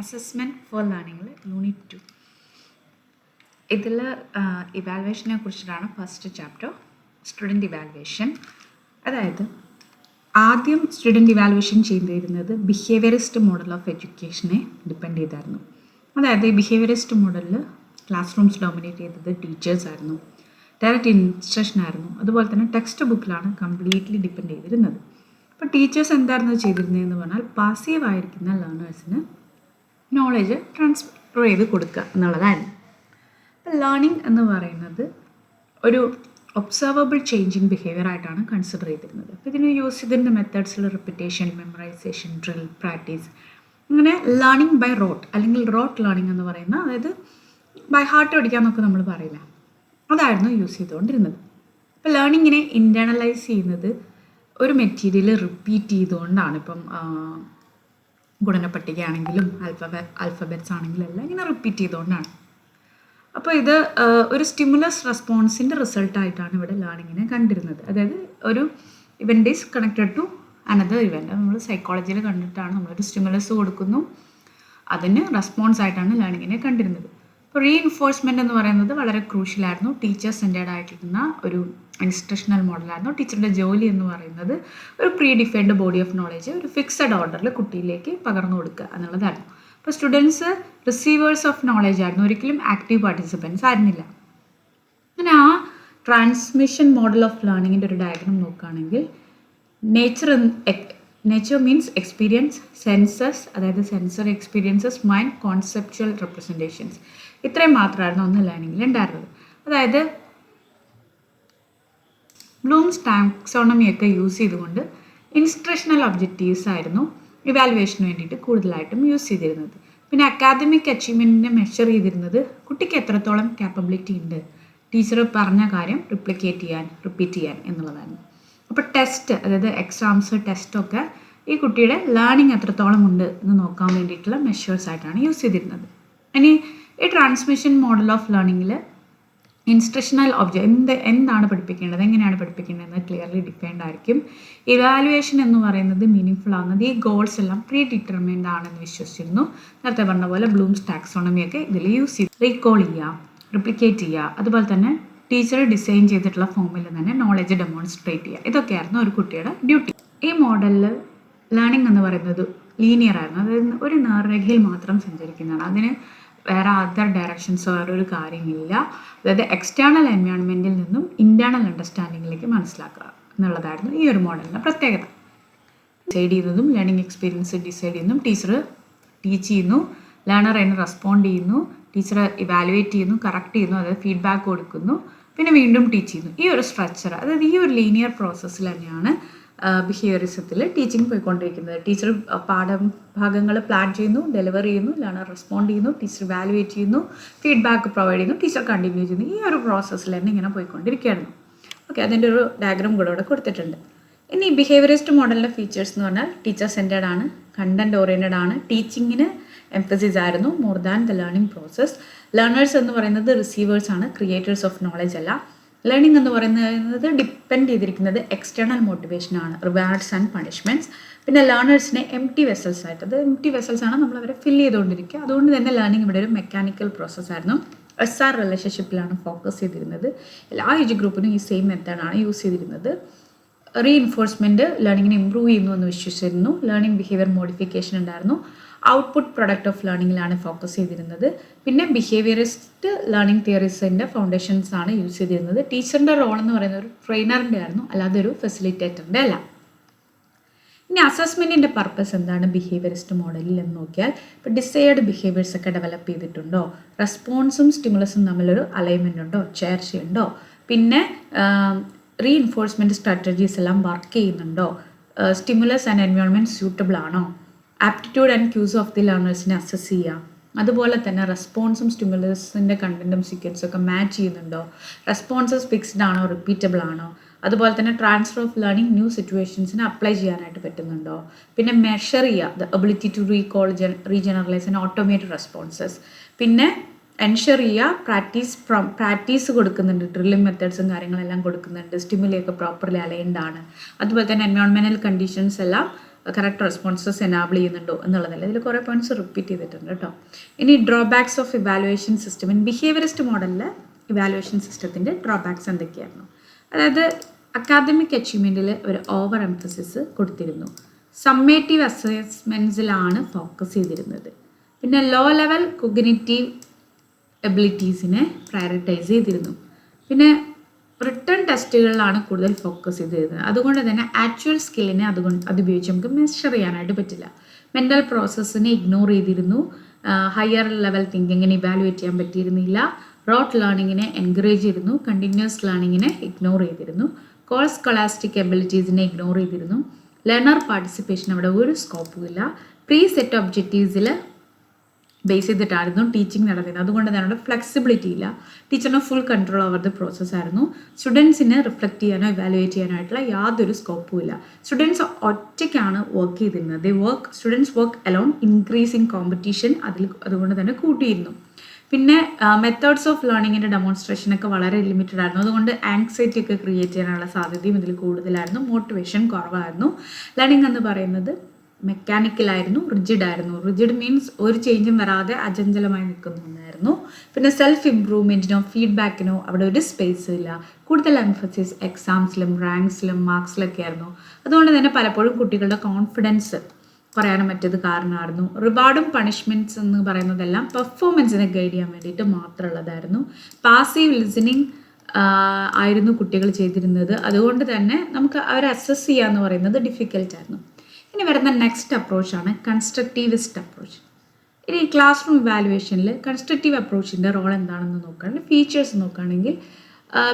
Assessment four ലേണിങ്ങിൽ unit 2 ഇതിൽ ഇവാലുവേഷനെ കുറിച്ചിട്ടാണ് first chapter student evaluation. അതായത് ആദ്യം സ്റ്റുഡൻറ്റ് ഇവാലുവേഷൻ ചെയ്തിരുന്നത് ബിഹേവിയറിസ്റ്റ് മോഡൽ ഓഫ് എഡ്യൂക്കേഷനെ ഡിപ്പെൻഡ് ചെയ്തായിരുന്നു. അതായത് ഈ ബിഹേവിയറിസ്റ്റ് മോഡലിൽ ക്ലാസ് റൂംസ് ഡോമിനേറ്റ് ചെയ്തത് ടീച്ചേഴ്സ് ആയിരുന്നു, ഡയറക്റ്റ് ഇൻസ്ട്രക്ഷൻ ആയിരുന്നു. അതുപോലെ തന്നെ ടെക്സ്റ്റ് ബുക്കിലാണ് കംപ്ലീറ്റ്ലി ഡിപ്പെൻഡ് ചെയ്തിരുന്നത്. അപ്പോൾ ടീച്ചേഴ്സ് എന്തായിരുന്നു ചെയ്തിരുന്നതെന്ന് പറഞ്ഞാൽ പാസീവ് ആയിരിക്കുന്ന ലേണേഴ്സിന് നോളജ് ട്രാൻസ്ഫർ ചെയ്ത് കൊടുക്കുക എന്നുള്ളതായിരുന്നു. അപ്പോൾ ലേണിംഗ് എന്ന് പറയുന്നത് ഒരു ഒബ്സർവബിൾ ചേഞ്ച് ഇൻ ബിഹേവിയർ ആയിട്ടാണ് കൺസിഡർ ചെയ്തിരുന്നത്. അപ്പോൾ ഇതിന് യൂസ് ചെയ്തിരുന്ന മെത്തേഡ്സിൽ റിപ്പിറ്റേഷൻ, മെമ്മറൈസേഷൻ, ഡ്രിൽ, പ്രാക്ടീസ്, അങ്ങനെ ലേണിംഗ് ബൈ റോട്ട് അല്ലെങ്കിൽ റോട്ട് ലേണിംഗ് എന്ന് പറയുന്ന, അതായത് ബൈ ഹാർട്ട് പഠിക്കാമെന്നൊക്കെ നമ്മൾ പറയില്ല, അതായിരുന്നു യൂസ് ചെയ്തുകൊണ്ടിരുന്നത്. അപ്പോൾ ലേണിങ്ങിനെ ഇൻറ്റേർണലൈസ് ചെയ്യുന്നത് ഒരു മെറ്റീരിയൽ റിപ്പീറ്റ് ചെയ്തുകൊണ്ടാണ്. ഇപ്പം ഗുണനപ്പട്ടികയാണെങ്കിലും ആൽഫബറ്റ്സ് ആണെങ്കിലും എല്ലാം ഇങ്ങനെ റിപ്പീറ്റ് ചെയ്തുകൊണ്ടാണ്. അപ്പോൾ ഇത് ഒരു സ്റ്റിമുലസ് റെസ്പോൺസിൻ്റെ റിസൾട്ടായിട്ടാണ് ഇവിടെ ലേണിങ്ങിനെ കണ്ടിരുന്നത്. അതായത് ഒരു event is connected to another event. നമ്മൾ സൈക്കോളജിയിൽ കണ്ടിട്ടാണ് നമ്മളൊരു സ്റ്റിമുലസ് കൊടുക്കുന്നു, അതിന് റെസ്പോൺസ് ആയിട്ടാണ് ലേണിങ്ങിനെ കണ്ടിരുന്നത്. അപ്പോൾ റീഇൻഫോഴ്സ്മെൻ്റ് എന്ന് പറയുന്നത് വളരെ ക്രൂഷ്യലായിരുന്നു. ടീച്ചർ സെൻറ്റേർഡ് ആയിട്ടിരുന്ന ഒരു ഇൻസ്ട്രക്ഷണൽ മോഡലായിരുന്നു. ടീച്ചറുടെ ജോലി എന്ന് പറയുന്നത് ഒരു pre defined body of knowledge ഒരു ഫിക്സഡ് ഓർഡറിൽ കുട്ടിയിലേക്ക് പകർന്നു കൊടുക്കുക എന്നുള്ളതായിരുന്നു. അപ്പോൾ സ്റ്റുഡൻസ് റിസീവേഴ്സ് ഓഫ് നോളേജ് ആയിരുന്നു, ഒരിക്കലും ആക്റ്റീവ് പാർട്ടിസിപ്പൻസ് ആയിരുന്നില്ല. അങ്ങനെ ആ ട്രാൻസ്മിഷൻ മോഡൽ ഓഫ് ലേണിങ്ങിൻ്റെ ഒരു ഡയഗ്രാം നോക്കുകയാണെങ്കിൽ നേച്ചർ മീൻസ് എക്സ്പീരിയൻസ്, സെൻസസ്, അതായത് sensory experiences, mind, conceptual representations, ഇത്രയും മാത്രമായിരുന്നു ഒന്ന് ലേണിങ്ങിൽ ഉണ്ടായിരുന്നത്. അതായത് ബ്ലൂംസ് ടാക്സോണമിയൊക്കെ യൂസ് ചെയ്തുകൊണ്ട് ഇൻസ്ട്രക്ഷണൽ ഒബ്ജക്റ്റീവ്സ് ആയിരുന്നു ഇവാലുവേഷന് വേണ്ടിയിട്ട് കൂടുതലായിട്ടും യൂസ് ചെയ്തിരുന്നത്. പിന്നെ അക്കാദമിക് അച്ചീവ്മെൻറ്റിനെ മെഷർ ചെയ്തിരുന്നത് കുട്ടിക്ക് എത്രത്തോളം ക്യാപ്പബിലിറ്റി ഉണ്ട്, ടീച്ചർ പറഞ്ഞ കാര്യം റിപ്പീറ്റ് ചെയ്യാൻ എന്നുള്ളതായിരുന്നു. അപ്പോൾ ടെസ്റ്റ്, അതായത് എക്സാംസ്, ടെസ്റ്റൊക്കെ ഈ കുട്ടിയുടെ ലേണിംഗ് എത്രത്തോളം ഉണ്ട് എന്ന് നോക്കാൻ വേണ്ടിയിട്ടുള്ള മെഷേഴ്സ് ആയിട്ടാണ് യൂസ് ചെയ്തിരുന്നത്. ഇനി ഈ ട്രാൻസ്മിഷൻ മോഡൽ ഓഫ് ലേണിങ്ങിൽ ഇൻസ്ട്രക്ഷണൽ എന്താണ് പഠിപ്പിക്കേണ്ടത്, എങ്ങനെയാണ് പഠിപ്പിക്കേണ്ടതെന്ന് ക്ലിയർലി ഡിഫൈൻഡ് ആയിരിക്കും. ഇവാലുവേഷൻ എന്ന് പറയുന്നത് മീനിങ് ഫുൾ ആവുന്നത് ഈ ഗോൾസ് എല്ലാം പ്രീ ഡിറ്റർമിൻഡ് ആണെന്ന് വിശ്വസിച്ചിരുന്നു. നേരത്തെ പറഞ്ഞ പോലെ ബ്ലൂംസ് ടാക്സോണമിയൊക്കെ ഇതിൽ യൂസ് ചെയ്ത് റീകോൾ ചെയ്യുക, റിപ്ലിക്കേറ്റ് ചെയ്യുക, അതുപോലെ തന്നെ ടീച്ചർ ഡിസൈൻ ചെയ്തിട്ടുള്ള ഫോമിൽ തന്നെ നോളജ് ഡെമോൺസ്ട്രേറ്റ് ചെയ്യുക, ഇതൊക്കെയായിരുന്നു ഒരു കുട്ടിയുടെ ഡ്യൂട്ടി. ഈ മോഡലിൽ ലേണിംഗ് എന്ന് പറയുന്നത് ലീനിയർ ആയിരുന്നു, അതായത് ഒരു നേർരേഖയിൽ മാത്രം സഞ്ചരിക്കുന്നതാണ്. അതിന് വേറെ അതർ ഡയറക്ഷൻസോ വേറൊരു കാര്യമില്ല. അതായത് എക്സ്റ്റേണൽ എൻവയോൺമെൻറ്റിൽ നിന്നും ഇൻറ്റേർണൽ അണ്ടർസ്റ്റാൻഡിങ്ങിലേക്ക് മനസ്സിലാക്കുക എന്നുള്ളതായിരുന്നു ഈ ഒരു മോഡലിൻ്റെ പ്രത്യേകത. ഡിസൈഡ് ചെയ്യുന്നതും ലേണിംഗ് എക്സ്പീരിയൻസ് ഡിസൈഡ് ചെയ്യുന്നതും ടീച്ചർ ടീച്ച് ചെയ്യുന്നു, ലേണർ അതിന് റെസ്പോണ്ട് ചെയ്യുന്നു, ടീച്ചർ ഇവാലുവേറ്റ് ചെയ്യുന്നു, കറക്റ്റ് ചെയ്യുന്നു, അതായത് ഫീഡ്ബാക്ക് കൊടുക്കുന്നു, പിന്നെ വീണ്ടും ടീച്ച് ചെയ്യുന്നു. ഈ ഒരു സ്ട്രക്ചർ, അതായത് ഈ ഒരു ലീനിയർ പ്രോസസ്സിൽ തന്നെയാണ് ബിഹേവിയറിസത്തിൽ ടീച്ചിങ് പോയിക്കൊണ്ടിരിക്കുന്നത്. ടീച്ചർ പാഠഭാഗങ്ങൾ പ്ലാൻ ചെയ്യുന്നു, ഡെലിവർ ചെയ്യുന്നു, ലേണർ റെസ്പോണ്ട് ചെയ്യുന്നു, ടീച്ചർ ഇവാലുവേറ്റ് ചെയ്യുന്നു, ഫീഡ്ബാക്ക് പ്രൊവൈഡ് ചെയ്യുന്നു, ടീച്ചർ കണ്ടിന്യൂ ചെയ്യുന്നു. ഈ ഒരു പ്രോസസ്സിൽ തന്നെ ഇങ്ങനെ പോയിക്കൊണ്ടിരിക്കുകയായിരുന്നു. ഓക്കെ, അതിൻ്റെ ഒരു ഡയഗ്രാം കൂടെ ഇവിടെ കൊടുത്തിട്ടുണ്ട്. ഇനി ബിഹേവിയറിസ്റ്റ് മോഡലിൻ്റെ ഫീച്ചേഴ്സ് എന്ന് പറഞ്ഞാൽ ടീച്ചർ സെൻറ്റേർഡ് ആണ്, കണ്ടൻറ് ഓറിയൻറ്റഡ് ആണ്, ടീച്ചിങ്ങിന് എംഫസിസ് ആയിരുന്നു more than the learning process. Learners എന്ന് പറയുന്നത് റിസീവേഴ്സ് ആണ്, ക്രിയേറ്റേഴ്സ് ഓഫ് നോളജ് അല്ല. ലേണിംഗ് എന്ന് പറയുന്നത് ഡിപ്പെൻഡ് ചെയ്തിരിക്കുന്നത് എക്സ്റ്റേണൽ മോട്ടിവേഷൻ ആണ്, റിവാർഡ്സ് ആൻഡ് പണിഷ്മെൻറ്റ്സ്. പിന്നെ ലേണേഴ്സിനെ വെസൽസ് ആയിട്ട്, അത് വെസൽസ് ആണ്, നമ്മൾ അവരെ ഫില്ല് ചെയ്തുകൊണ്ടിരിക്കുക. അതുകൊണ്ട് തന്നെ ലേണിംഗ് ഇവിടെ ഒരു മെക്കാനിക്കൽ പ്രോസസ്സായിരുന്നു. SR റിലേഷൻഷിപ്പിലാണ് ഫോക്കസ് ചെയ്തിരുന്നത്. എല്ലാ ഏജ് ഗ്രൂപ്പിനും ഈ സെയിം മെത്തേഡാണ് യൂസ് ചെയ്തിരുന്നത്. റീഇൻഫോഴ്സ്മെൻറ്റ് ലേണിങ്ങിനെ ഇമ്പ്രൂവ് ചെയ്യുന്നു എന്ന് വിശ്വസിച്ചിരുന്നു. ലേണിംഗ് ബിഹേവിയർ മോഡിഫിക്കേഷൻ ഉണ്ടായിരുന്നു. ഔട്ട്പുട്ട് പ്രൊഡക്റ്റ് ഓഫ് ലേണിങ്ങിലാണ് ഫോക്കസ് ചെയ്തിരുന്നത്. പിന്നെ ബിഹേവിയറിസ്റ്റ് ലേണിംഗ് തിയറീസിൻ്റെ ഫൗണ്ടേഷൻസ് ആണ് യൂസ് ചെയ്തിരുന്നത്. ടീച്ചറിൻ്റെ റോൾ എന്ന് പറയുന്നത് ഒരു ട്രെയിനറിൻ്റെ ആയിരുന്നു, അല്ലാതെ ഒരു ഫെസിലിറ്റേറ്ററിൻ്റെ അല്ല. ഇനി അസസ്മെൻറ്റിൻ്റെ പർപ്പസ് എന്താണ് ബിഹേവിയറിസ്റ്റ് മോഡലിൽ എന്ന് നോക്കിയാൽ, ഇപ്പോൾ ഡിസൈർഡ് ബിഹേവിയേഴ്സ് ഒക്കെ ഡെവലപ്പ് ചെയ്തിട്ടുണ്ടോ, റെസ്പോൺസും സ്റ്റിമുലസും തമ്മിലൊരു അലൈൻമെൻ്റ് ഉണ്ടോ, ചേർച്ചയുണ്ടോ, പിന്നെ റീഇൻഫോഴ്സ്മെൻറ്റ് സ്ട്രാറ്റജീസ് എല്ലാം വർക്ക് ചെയ്യുന്നുണ്ടോ, സ്റ്റിമുലസ് ആൻഡ് എൻവയോൺമെൻറ്റ് സ്യൂട്ടബിൾ ആണോ, aptitude and cues of the ലേണേഴ്സിനെ അസസ് ചെയ്യുക, അതുപോലെ തന്നെ റെസ്പോൺസും സ്റ്റിമുലസിൻ്റെ കണ്ടൻറ്റും സീക്വൻസും ഒക്കെ മാച്ച് ചെയ്യുന്നുണ്ടോ, റെസ്പോൺസസ് ഫിക്സ്ഡ് ആണോ, റിപ്പീറ്റബിൾ ആണോ, അതുപോലെ തന്നെ ട്രാൻസ്ഫർ ഓഫ് ലേണിംഗ് ന്യൂ സിറ്റുവേഷൻസിന് അപ്ലൈ ചെയ്യാനായിട്ട് പറ്റുന്നുണ്ടോ, പിന്നെ മെഷർ ചെയ്യുക the ability to regeneralise and automate responses, പിന്നെ എൻഷർ ചെയ്യുക പ്രാക്ടീസ് കൊടുക്കുന്നുണ്ട്, ഡ്രില്ലിംഗ് മെത്തേഡ്സും കാര്യങ്ങളെല്ലാം കൊടുക്കുന്നുണ്ട്, സ്റ്റിമുലിയൊക്കെ പ്രോപ്പർലി അലൈൻഡ് ആണ്, അതുപോലെ തന്നെ എൻവയോൺമെൻറ്റൽ കണ്ടീഷൻസ് എല്ലാം കറക്റ്റ് റെസ്പോൺസസ് എനാബിൾ ചെയ്യുന്നുണ്ടോ എന്നുള്ളതല്ല. ഇതിൽ കുറേ പോയിന്റ്സ് റിപ്പീറ്റ് ചെയ്തിട്ടുണ്ട് കേട്ടോ. ഇനി drawbacks of evaluation system in behaviourist മോഡലിൽ ഇവാലുവേഷൻ സിസ്റ്റത്തിൻ്റെ ഡ്രോബാക്സ് എന്തൊക്കെയായിരുന്നു? അതായത് അക്കാദമിക് അച്ചീവ്മെൻറ്റിൽ ഒരു ഓവർ എംഫസിസ് കൊടുത്തിരുന്നു. സമ്മേറ്റീവ് അസസ്മെൻറ്റ്സിലാണ് ഫോക്കസ് ചെയ്തിരുന്നത്. പിന്നെ ലോ ലെവൽ കൊഗ്നിറ്റീവ് എബിലിറ്റീസിനെ പ്രയോറിറ്റൈസ് ചെയ്തിരുന്നു. പിന്നെ റിട്ടേൺ ടെസ്റ്റുകളിലാണ് കൂടുതൽ ഫോക്കസ് ചെയ്തിരുന്നത്. അതുകൊണ്ട് തന്നെ ആക്ച്വൽ സ്കില്ലിനെ അതുപയോഗിച്ച് നമുക്ക് മെഷർ ചെയ്യാനായിട്ട് പറ്റില്ല. മെൻ്റൽ പ്രോസസ്സിനെ ഇഗ്നോർ ചെയ്തിരുന്നു. ഹയർ ലെവൽ തിങ്കിങ്ങിനെ ഇവാലുവേറ്റ് ചെയ്യാൻ പറ്റിയിരുന്നില്ല. റോട്ട് ലേണിങ്ങിനെ എൻകറേജ് ചെയ്തിരുന്നു. കണ്ടിന്യൂസ് ലേണിങ്ങിനെ ഇഗ്നോർ ചെയ്തിരുന്നു. കോൾ സ്കോളാസ്റ്റിക് എബിലിറ്റീസിനെ ഇഗ്നോർ ചെയ്തിരുന്നു. ലേണർ പാർട്ടിസിപ്പേഷൻ അവിടെ ഒരു സ്കോപ്പും ഇല്ല. പ്രീ സെറ്റ് ഒബ്ജക്റ്റീവ്സിൽ ബേസ് ചെയ്തിട്ടായിരുന്നു ടീച്ചിങ് നടന്നിരുന്നത്. അതുകൊണ്ട് തന്നെ അവിടെ ഫ്ലെക്സിബിലിറ്റി ഇല്ല. ടീച്ചറിന് full control over the process ആയിരുന്നു. സ്റ്റുഡൻസിനെ റിഫ്ലക്റ്റ് ചെയ്യാനോ ഇവാലുവേറ്റ് ചെയ്യാനായിട്ടുള്ള യാതൊരു സ്കോപ്പും ഇല്ല. സ്റ്റുഡൻസ് ഒറ്റയ്ക്കാണ് വർക്ക് ചെയ്തിരുന്നത്. Students work alone, increasing competition അതുകൊണ്ട് തന്നെ കൂട്ടിയിരുന്നു. പിന്നെ മെത്തേഡ്സ് ഓഫ് ലേണിങ്ങിൻ്റെ ഡെമോൺസ്ട്രേഷനൊക്കെ വളരെ ലിമിറ്റഡ് ആയിരുന്നു. അതുകൊണ്ട് ആങ്സൈറ്റി ഒക്കെ ക്രിയേറ്റ് ചെയ്യാനുള്ള സാധ്യതയും ഇതിൽ കൂടുതലായിരുന്നു. മോട്ടിവേഷൻ കുറവായിരുന്നു. ലേണിംഗ് എന്ന് പറയുന്നത് മെക്കാനിക്കലായിരുന്നു, റിജിഡായിരുന്നു. റിജിഡ് മീൻസ് ഒരു ചേഞ്ചും വരാതെ അചഞ്ചലമായി നിൽക്കുന്ന ഒന്നായിരുന്നു. പിന്നെ സെൽഫ് ഇംപ്രൂവ്മെൻറ്റിനോ ഫീഡ്ബാക്കിനോ അവിടെ ഒരു സ്പേസ് ഇല്ല. കൂടുതൽ എംഫസിസ് എക്സാംസിലും റാങ്ക്സിലും മാർക്സിലൊക്കെ ആയിരുന്നു. അതുകൊണ്ട് തന്നെ പലപ്പോഴും കുട്ടികളുടെ കോൺഫിഡൻസ് പറയാനും മറ്റേത് കാരണമായിരുന്നു. റിവാർഡും പണിഷ്മെൻറ്റ്സ് എന്ന് പറയുന്നതെല്ലാം പെർഫോമൻസിനെ ഗൈഡ് ചെയ്യാൻ വേണ്ടിയിട്ട് മാത്രമുള്ളതായിരുന്നു. പാസീവ് ലിസണിങ് ആയിരുന്നു കുട്ടികൾ ചെയ്തിരുന്നത്. അതുകൊണ്ട് തന്നെ നമുക്ക് അവരെ അസസ് ചെയ്യുക എന്ന് പറയുന്നത് ഡിഫിക്കൽട്ടായിരുന്നു. ഇനി വരുന്ന നെക്സ്റ്റ് അപ്രോച്ചാണ് കൺസ്ട്രക്റ്റീവിസ്റ്റ് അപ്രോച്ച്. ഇനി ക്ലാസ് റൂം ഇവാലുവേഷനിൽ കൺസ്ട്രക്റ്റീവ് അപ്രോച്ചിൻ്റെ റോൾ എന്താണെന്ന് നോക്കുകയാണെങ്കിൽ, ഫീച്ചേഴ്സ് നോക്കുകയാണെങ്കിൽ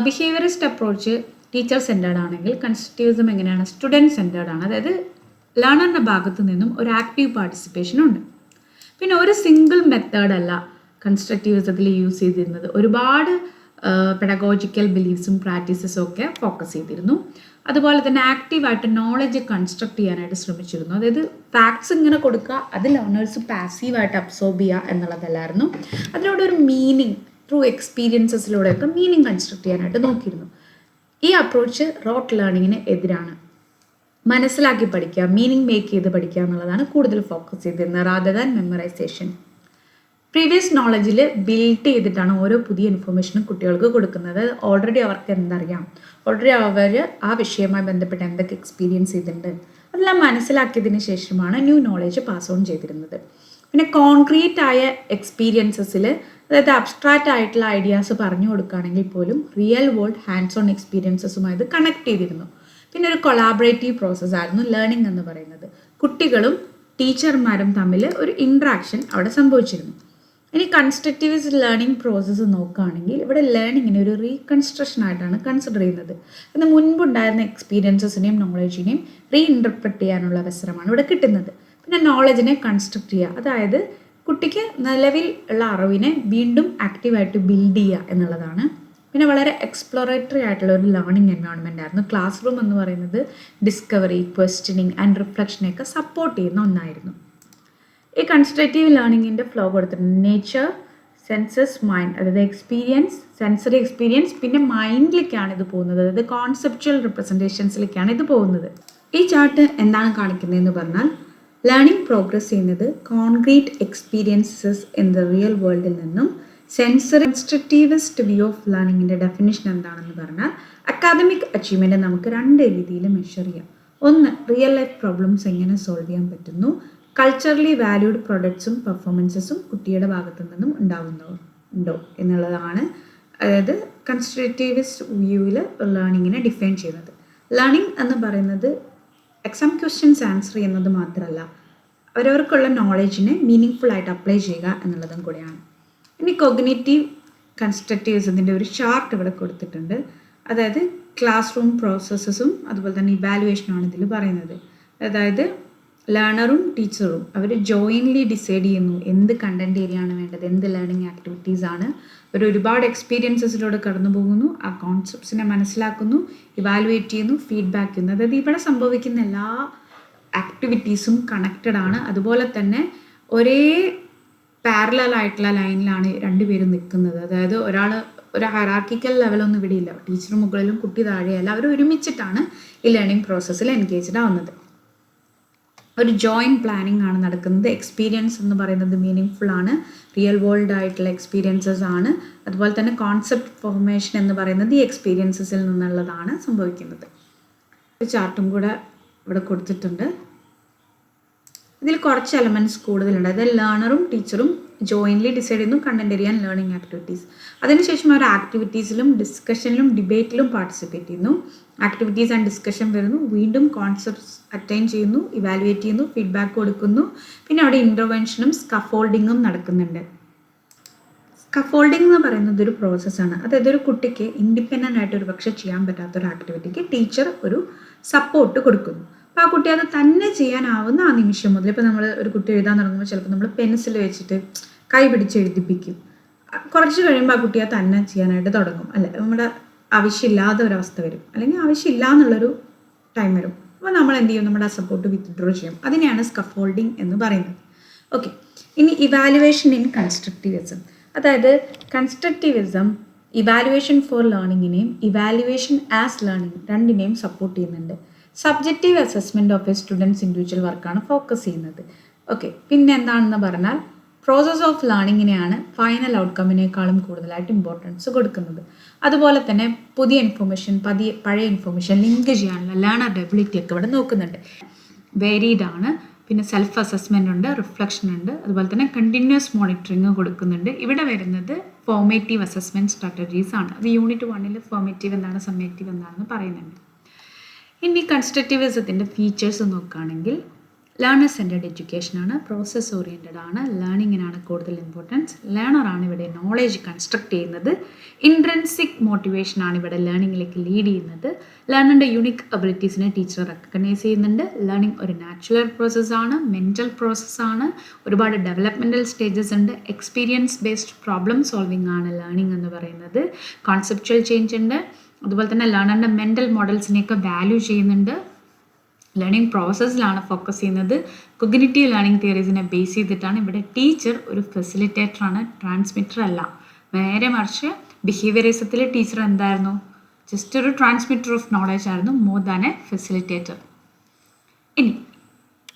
ബിഹേവിയറിസ്റ്റ് അപ്രോച്ച് ടീച്ചർ സെൻറ്റേർഡ് ആണെങ്കിൽ കൺസ്ട്രക്റ്റീവിസം എങ്ങനെയാണ്? സ്റ്റുഡൻറ്റ് സെൻറ്റേർഡ് ആണ്. അതായത് ലേണറിൻ്റെ ഭാഗത്തു നിന്നും ഒരു ആക്റ്റീവ് പാർട്ടിസിപ്പേഷൻ ഉണ്ട്. പിന്നെ ഒരു സിംഗിൾ മെത്തേഡല്ല കൺസ്ട്രക്റ്റീവിസത്തിൽ യൂസ് ചെയ്തിരുന്നത്. ഒരുപാട് പെഡഗോജിക്കൽ ബിലീഫ്സും പ്രാക്ടീസസും ഒക്കെ ഫോക്കസ് ചെയ്തിരുന്നു. അതുപോലെ തന്നെ ആക്റ്റീവായിട്ട് നോളജ് കൺസ്ട്രക്ട് ചെയ്യാനായിട്ട് ശ്രമിച്ചിരുന്നു. അതായത് ഫാക്ട്സ് ഇങ്ങനെ കൊടുക്കുക, അത് ലേണേഴ്സ് പാസീവായിട്ട് അബ്സോർബ് ചെയ്യുക എന്നുള്ളതല്ലായിരുന്നു. അതിലൂടെ ഒരു മീനിങ് ത്രൂ എക്സ്പീരിയൻസസിലൂടെയൊക്കെ മീനിങ് കൺസ്ട്രക്ട് ചെയ്യാനായിട്ട് നോക്കിയിരുന്നു. ഈ അപ്രോച്ച് റോട്ട് ലേണിങ്ങിന് എതിരാണ്. മനസ്സിലാക്കി പഠിക്കുക, മീനിങ് മേക്ക് ചെയ്ത് പഠിക്കുക എന്നുള്ളതാണ് കൂടുതൽ ഫോക്കസ് ചെയ്തിരുന്നത്, റാദർ ദാൻ മെമ്മറൈസേഷൻ. പ്രീവിയസ് നോളജിൽ ബിൽഡ് ചെയ്തിട്ടാണ് ഓരോ പുതിയ ഇൻഫർമേഷനും കുട്ടികൾക്ക് കൊടുക്കുന്നത്. ഓൾറെഡി അവർക്ക് എന്തറിയാം, ഓൾറെഡി അവർ ആ വിഷയവുമായി ബന്ധപ്പെട്ട് എന്തൊക്കെ എക്സ്പീരിയൻസ് ചെയ്തിട്ടുണ്ട്, അതെല്ലാം മനസ്സിലാക്കിയതിന് ശേഷമാണ് ന്യൂ നോളജ് പാസ് ഓൺ ചെയ്തിരുന്നത്. പിന്നെ കോൺക്രീറ്റ് ആയ എക്സ്പീരിയൻസസിൽ, അതായത് അബ്സ്ട്രാക്റ്റ് ആയിട്ടുള്ള ഐഡിയാസ് പറഞ്ഞു കൊടുക്കുകയാണെങ്കിൽ പോലും റിയൽ വേൾഡ് ഹാൻഡ്സ് ഓൺ എക്സ്പീരിയൻസസുമായി ഇത് കണക്ട് ചെയ്തിരുന്നു. പിന്നെ ഒരു കൊളാബറേറ്റീവ് പ്രോസസ്സായിരുന്നു ലേണിംഗ് എന്ന് പറയുന്നത്. കുട്ടികളും ടീച്ചർമാരും തമ്മിൽ ഒരു ഇൻട്രാക്ഷൻ അവിടെ സംഭവിച്ചിരുന്നു. ഇനി കൺസ്ട്രക്റ്റീവ് ലേണിംഗ് പ്രോസസ്സ് നോക്കുകയാണെങ്കിൽ ഇവിടെ ലേണിങ്ങിനെ ഒരു റീകൺസ്ട്രക്ഷൻ ആയിട്ടാണ് കൺസിഡർ ചെയ്യുന്നത്. എന്നാൽ മുൻപുണ്ടായിരുന്ന എക്സ്പീരിയൻസസിനെയും നോളജിനെയും റീഇൻറ്റർപ്രറ്റ് ചെയ്യാനുള്ള അവസരമാണ് ഇവിടെ കിട്ടുന്നത്. പിന്നെ നോളജിനെ കൺസ്ട്രക്ട് ചെയ്യുക, അതായത് കുട്ടിക്ക് നിലവിൽ ഉള്ള അറിവിനെ വീണ്ടും ആക്റ്റീവായിട്ട് ബിൽഡ് ചെയ്യുക എന്നുള്ളതാണ്. പിന്നെ വളരെ എക്സ്പ്ലോറേറ്ററി ആയിട്ടുള്ള ഒരു ലേണിംഗ് എൻവയോൺമെൻ്റ് ആയിരുന്നു. ക്ലാസ് റൂം എന്ന് പറയുന്നത് ഡിസ്കവറി, ക്വസ്റ്റ്യനിങ് ആൻഡ് റിഫ്ലക്ഷനെയൊക്കെ സപ്പോർട്ട് ചെയ്യുന്ന ഒന്നായിരുന്നു. ഈ കൺസ്ട്രക്റ്റീവ് ലേണിങ്ങിൻ്റെ ഫ്ലോ കൊടുത്തിട്ടുണ്ട്. നേച്ചർ, സെൻസസ്, മൈൻഡ്, അതായത് എക്സ്പീരിയൻസ്, സെൻസറി എക്സ്പീരിയൻസ്, പിന്നെ മൈൻഡിലേക്കാണ് ഇത് പോകുന്നത്, അതായത് കോൺസെപ്ച്വൽ റിപ്രസെൻറ്റേഷൻസിലേക്കാണ് ഇത് പോകുന്നത്. ഈ ചാർട്ട് എന്താണ് കാണിക്കുന്നതെന്ന് പറഞ്ഞാൽ, ലേണിംഗ് പ്രോഗ്രസ് ചെയ്യുന്നത് concrete experiences in the real വേൾഡിൽ നിന്നും സെൻസറി കൺസ്ട്രക്റ്റീവിസ്റ്റ് വ്യൂ ഓഫ് ലേണിങ്ങിൻ്റെ ഡെഫിനിഷൻ എന്താണെന്ന് പറഞ്ഞാൽ, അക്കാദമിക് അച്ചീവ്മെൻറ്റ് നമുക്ക് രണ്ട് രീതിയിൽ മെഷർ ചെയ്യാം. ഒന്ന്, റിയൽ ലൈഫ് പ്രോബ്ലംസ് എങ്ങനെ സോൾവ് ചെയ്യാൻ പറ്റുന്നു, കൾച്ചറലി വാല്യൂഡ് പ്രൊഡക്ട്സും പെർഫോമൻസസും കുട്ടിയുടെ ഭാഗത്തു നിന്നും ഉണ്ടോ എന്നുള്ളതാണ്. അതായത് കൺസ്ട്രക്റ്റീവിസ്റ്റ് വ്യൂവിൽ ലേണിങ്ങിനെ ഡിഫൈൻ ചെയ്യുന്നത്. ലേണിംഗ് എന്ന് പറയുന്നത് എക്സാം ക്വസ്റ്റ്യൻസ് ആൻസർ ചെയ്യുന്നത് മാത്രമല്ല, അവരവർക്കുള്ള നോളജിനെ മീനിങ് ഫുൾ ആയിട്ട് അപ്ലൈ ചെയ്യുക എന്നുള്ളതും കൂടെയാണ്. ഇനി കൊഗ്നിറ്റീവ് കൺസ്ട്രക്റ്റീവിസത്തിൻ്റെ ഒരു ചാർട്ട് ഇവിടെ കൊടുത്തിട്ടുണ്ട്. അതായത് ക്ലാസ് റൂം പ്രോസസ്സസും അതുപോലെ തന്നെ ഇവാലുവേഷനുമാണ് ഇതിൽ പറയുന്നത്. അതായത് ലേണറും ടീച്ചറും അവർ ജോയിൻലി ഡിസൈഡ് ചെയ്യുന്നു എന്ത് കണ്ടൻറ് ഏരിയ ആണ് വേണ്ടത്, എന്ത് ലേണിംഗ് ആക്ടിവിറ്റീസ് ആണ്. അവർ ഒരുപാട് എക്സ്പീരിയൻസസിലൂടെ കടന്നു പോകുന്നു, ആ കോൺസെപ്റ്റ്സിനെ മനസ്സിലാക്കുന്നു, ഇവാലുവേറ്റ് ചെയ്യുന്നു, ഫീഡ്ബാക്ക് ചെയ്യുന്നു. അതായത് ഇവിടെ സംഭവിക്കുന്ന എല്ലാ ആക്ടിവിറ്റീസും കണക്റ്റഡ് ആണ്. അതുപോലെ തന്നെ ഒരേ പാരലൽ ആയിട്ടുള്ള ലൈനിലാണ് രണ്ടുപേരും നിൽക്കുന്നത്. അതായത് ഒരാൾ ഒരു ഹയറാർക്കിക്കൽ ലെവലൊന്നും ഇവിടെ ഇല്ല, ടീച്ചർ മുകളിലും കുട്ടി താഴെയല്ല, അവർ ഒരുമിച്ചിട്ടാണ് ഈ ലേണിംഗ് പ്രോസസ്സിൽ എൻഗേജ്ഡ് ആവുന്നത്. ഒരു ജോയിൻറ്റ് പ്ലാനിങ് ആണ് നടക്കുന്നത്. എക്സ്പീരിയൻസ് എന്ന് പറയുന്നത് മീനിങ് ഫുൾ ആണ്, റിയൽ വേൾഡ് ആയിട്ടുള്ള എക്സ്പീരിയൻസസ് ആണ്. അതുപോലെ തന്നെ കോൺസെപ്റ്റ് ഫോർമേഷൻ എന്ന് പറയുന്നത് ഈ എക്സ്പീരിയൻസസിൽ നിന്നുള്ളതാണ് സംഭവിക്കുന്നത്. ഒരു ചാർട്ടും കൂടെ ഇവിടെ കൊടുത്തിട്ടുണ്ട്. ഇതിൽ കുറച്ച് എലമെൻറ്റ്സ് കൂടുതലുണ്ട്. അതായത് ലേണറും ടീച്ചറും ജോയിൻ്റ്ലി ഡിസൈഡ് ചെയ്യുന്നു content area and learning activities. അതിനുശേഷം അവർ ആക്ടിവിറ്റീസിലും ഡിസ്കഷനിലും ഡിബേറ്റിലും പാർട്ടിസിപ്പേറ്റ് ചെയ്യുന്നു. ആക്ടിവിറ്റീസ് ആൻഡ് ഡിസ്കഷൻ വരുന്നു, വീണ്ടും കോൺസെപ്റ്റ്സ് അറ്റൈൻ ചെയ്യുന്നു, ഇവാലുവേറ്റ് ചെയ്യുന്നു, ഫീഡ്ബാക്ക് കൊടുക്കുന്നു. പിന്നെ അവിടെ ഇൻ്റർവെൻഷനും സ്കഫോൾഡിങ്ങും നടക്കുന്നുണ്ട്. സ്കഫോൾഡിംഗ് എന്ന് പറയുന്നത് ഒരു പ്രോസസ്സാണ്. അതായത് ഒരു കുട്ടിക്ക് ഇൻഡിപെൻഡൻ്റ് ആയിട്ട് ഒരു പക്ഷേ ചെയ്യാൻ പറ്റാത്തൊരു ആക്ടിവിറ്റിക്ക് ടീച്ചർ ഒരു സപ്പോർട്ട് കൊടുക്കുന്നു. അപ്പോൾ ആ കുട്ടി അത് തന്നെ ചെയ്യാനാവുന്ന ആ നിമിഷം മുതൽ, ഇപ്പോൾ നമ്മൾ ഒരു കുട്ടി എഴുതാൻ തുടങ്ങുമ്പോൾ ചിലപ്പോൾ നമ്മൾ പെൻസിൽ വെച്ചിട്ട് കൈ പിടിച്ച് എഴുതിപ്പിക്കും. കുറച്ച് കഴിയുമ്പോൾ ആ കുട്ടി അത് തന്നെ ചെയ്യാനായിട്ട് തുടങ്ങും. അല്ലെ, നമ്മുടെ ആവശ്യമില്ലാത്ത ഒരവസ്ഥ വരും, അല്ലെങ്കിൽ ആവശ്യമില്ല എന്നുള്ളൊരു ടൈം വരും. അപ്പോൾ നമ്മൾ എന്ത് ചെയ്യും, നമ്മുടെ ആ സപ്പോർട്ട് വിത്ത്ഡ്രോ ചെയ്യും. അതിനെയാണ് സ്കഫോൾഡിങ് എന്ന് പറയുന്നത്. ഓക്കെ, ഇനി ഇവാലുവേഷൻ ഇൻ കൺസ്ട്രക്റ്റിവിസം. അതായത് കൺസ്ട്രക്റ്റിവിസം ഇവാലുവേഷൻ ഫോർ ലേണിങ്ങിനെയും ഇവാലുവേഷൻ ആസ് ലേണിംഗ് രണ്ടിനെയും സപ്പോർട്ട് ചെയ്യുന്നുണ്ട്. Subjective assessment of a students individual വർക്കാണ് ഫോക്കസ് ചെയ്യുന്നത്. ഓക്കെ, പിന്നെ എന്താണെന്ന് പറഞ്ഞാൽ പ്രോസസ് ഓഫ് ലേണിങ്ങിനെയാണ് ഫൈനൽ ഔട്ട്കമ്മിനേക്കാളും കൂടുതലായിട്ട് ഇമ്പോർട്ടൻസ് കൊടുക്കുന്നത്. അതുപോലെ തന്നെ പുതിയ ഇൻഫർമേഷൻ പഴയ ഇൻഫർമേഷൻ ലിങ്ക് ചെയ്യാനുള്ള ലേണറുടെ എബിലിറ്റി ഒക്കെ ഇവിടെ നോക്കുന്നുണ്ട്. വേരീഡ് ആണ്. പിന്നെ സെൽഫ് അസസ്മെൻ്റ് ഉണ്ട്, റിഫ്ലക്ഷൻ ഉണ്ട്, അതുപോലെ തന്നെ കണ്ടിന്യൂസ് മോണിറ്ററിങ് കൊടുക്കുന്നുണ്ട്. ഇവിടെ വരുന്നത് ഫോർമേറ്റീവ് അസസ്മെൻറ്റ് സ്ട്രാറ്റജീസ് ആണ്. അത് യൂണിറ്റ് 1 ഫോർമേറ്റീവ് എന്താണ് സമ്മേറ്റീവ് എന്താണെന്ന് പറയുന്നുണ്ട്. ഇനി കൺസ്ട്രക്റ്റിവിസത്തിൻ്റെ ഫീച്ചേഴ്സ് നോക്കുകയാണെങ്കിൽ ലേണർ സെൻറ്റേർഡ് എഡ്യൂക്കേഷനാണ്, പ്രോസസ് ഓറിയൻറ്റഡ് ആണ്, ലേണിങ്ങിനാണ് കൂടുതൽ ഇമ്പോർട്ടൻസ്, ലേണറാണ് ഇവിടെ നോളേജ് കൺസ്ട്രക്ട് ചെയ്യുന്നത്, ഇൻട്രൻസിക് മോട്ടിവേഷനാണ് ഇവിടെ ലേണിങ്ങിലേക്ക് ലീഡ് ചെയ്യുന്നത്, ലേണറിൻ്റെ യൂണിക് അബിലിറ്റീസിനെ ടീച്ചർ റെക്കഗ്നൈസ് ചെയ്യുന്നുണ്ട്, ലേണിംഗ് ഒരു നാച്ചുറൽ പ്രോസസ്സാണ്, മെൻ്റൽ പ്രോസസ്സാണ്, ഒരുപാട് ഡെവലപ്മെൻറ്റൽ സ്റ്റേജസ് ഉണ്ട്, എക്സ്പീരിയൻസ് ബേസ്ഡ് പ്രോബ്ലം സോൾവിംഗ് ആണ് ലേണിംഗ് എന്ന് പറയുന്നത്, കോൺസെപ്ച്വൽ ചേഞ്ച് ഉണ്ട്, അതുപോലെ തന്നെ ലേണറിൻ്റെ മെൻ്റൽ മോഡൽസിനെയൊക്കെ വാല്യൂ ചെയ്യുന്നുണ്ട്, ലേണിംഗ് പ്രോസസ്സിലാണ് ഫോക്കസ് ചെയ്യുന്നത്, കൊഗ്നിറ്റീവ് ലേണിംഗ് തിയറീസിനെ ബേസ് ചെയ്തിട്ടാണ്. ഇവിടെ ടീച്ചർ ഒരു ഫെസിലിറ്റേറ്ററാണ്, ട്രാൻസ്മിറ്റർ അല്ല. നേരെ മറിച്ച് ബിഹേവിയറിസത്തിൽ ടീച്ചർ എന്തായിരുന്നു, ജസ്റ്റ് ഒരു ട്രാൻസ്മിറ്റർ ഓഫ് നോളജ് ആയിരുന്നു, മോർ ദാൻ എ ഫെസിലിറ്റേറ്റർ. ഇനി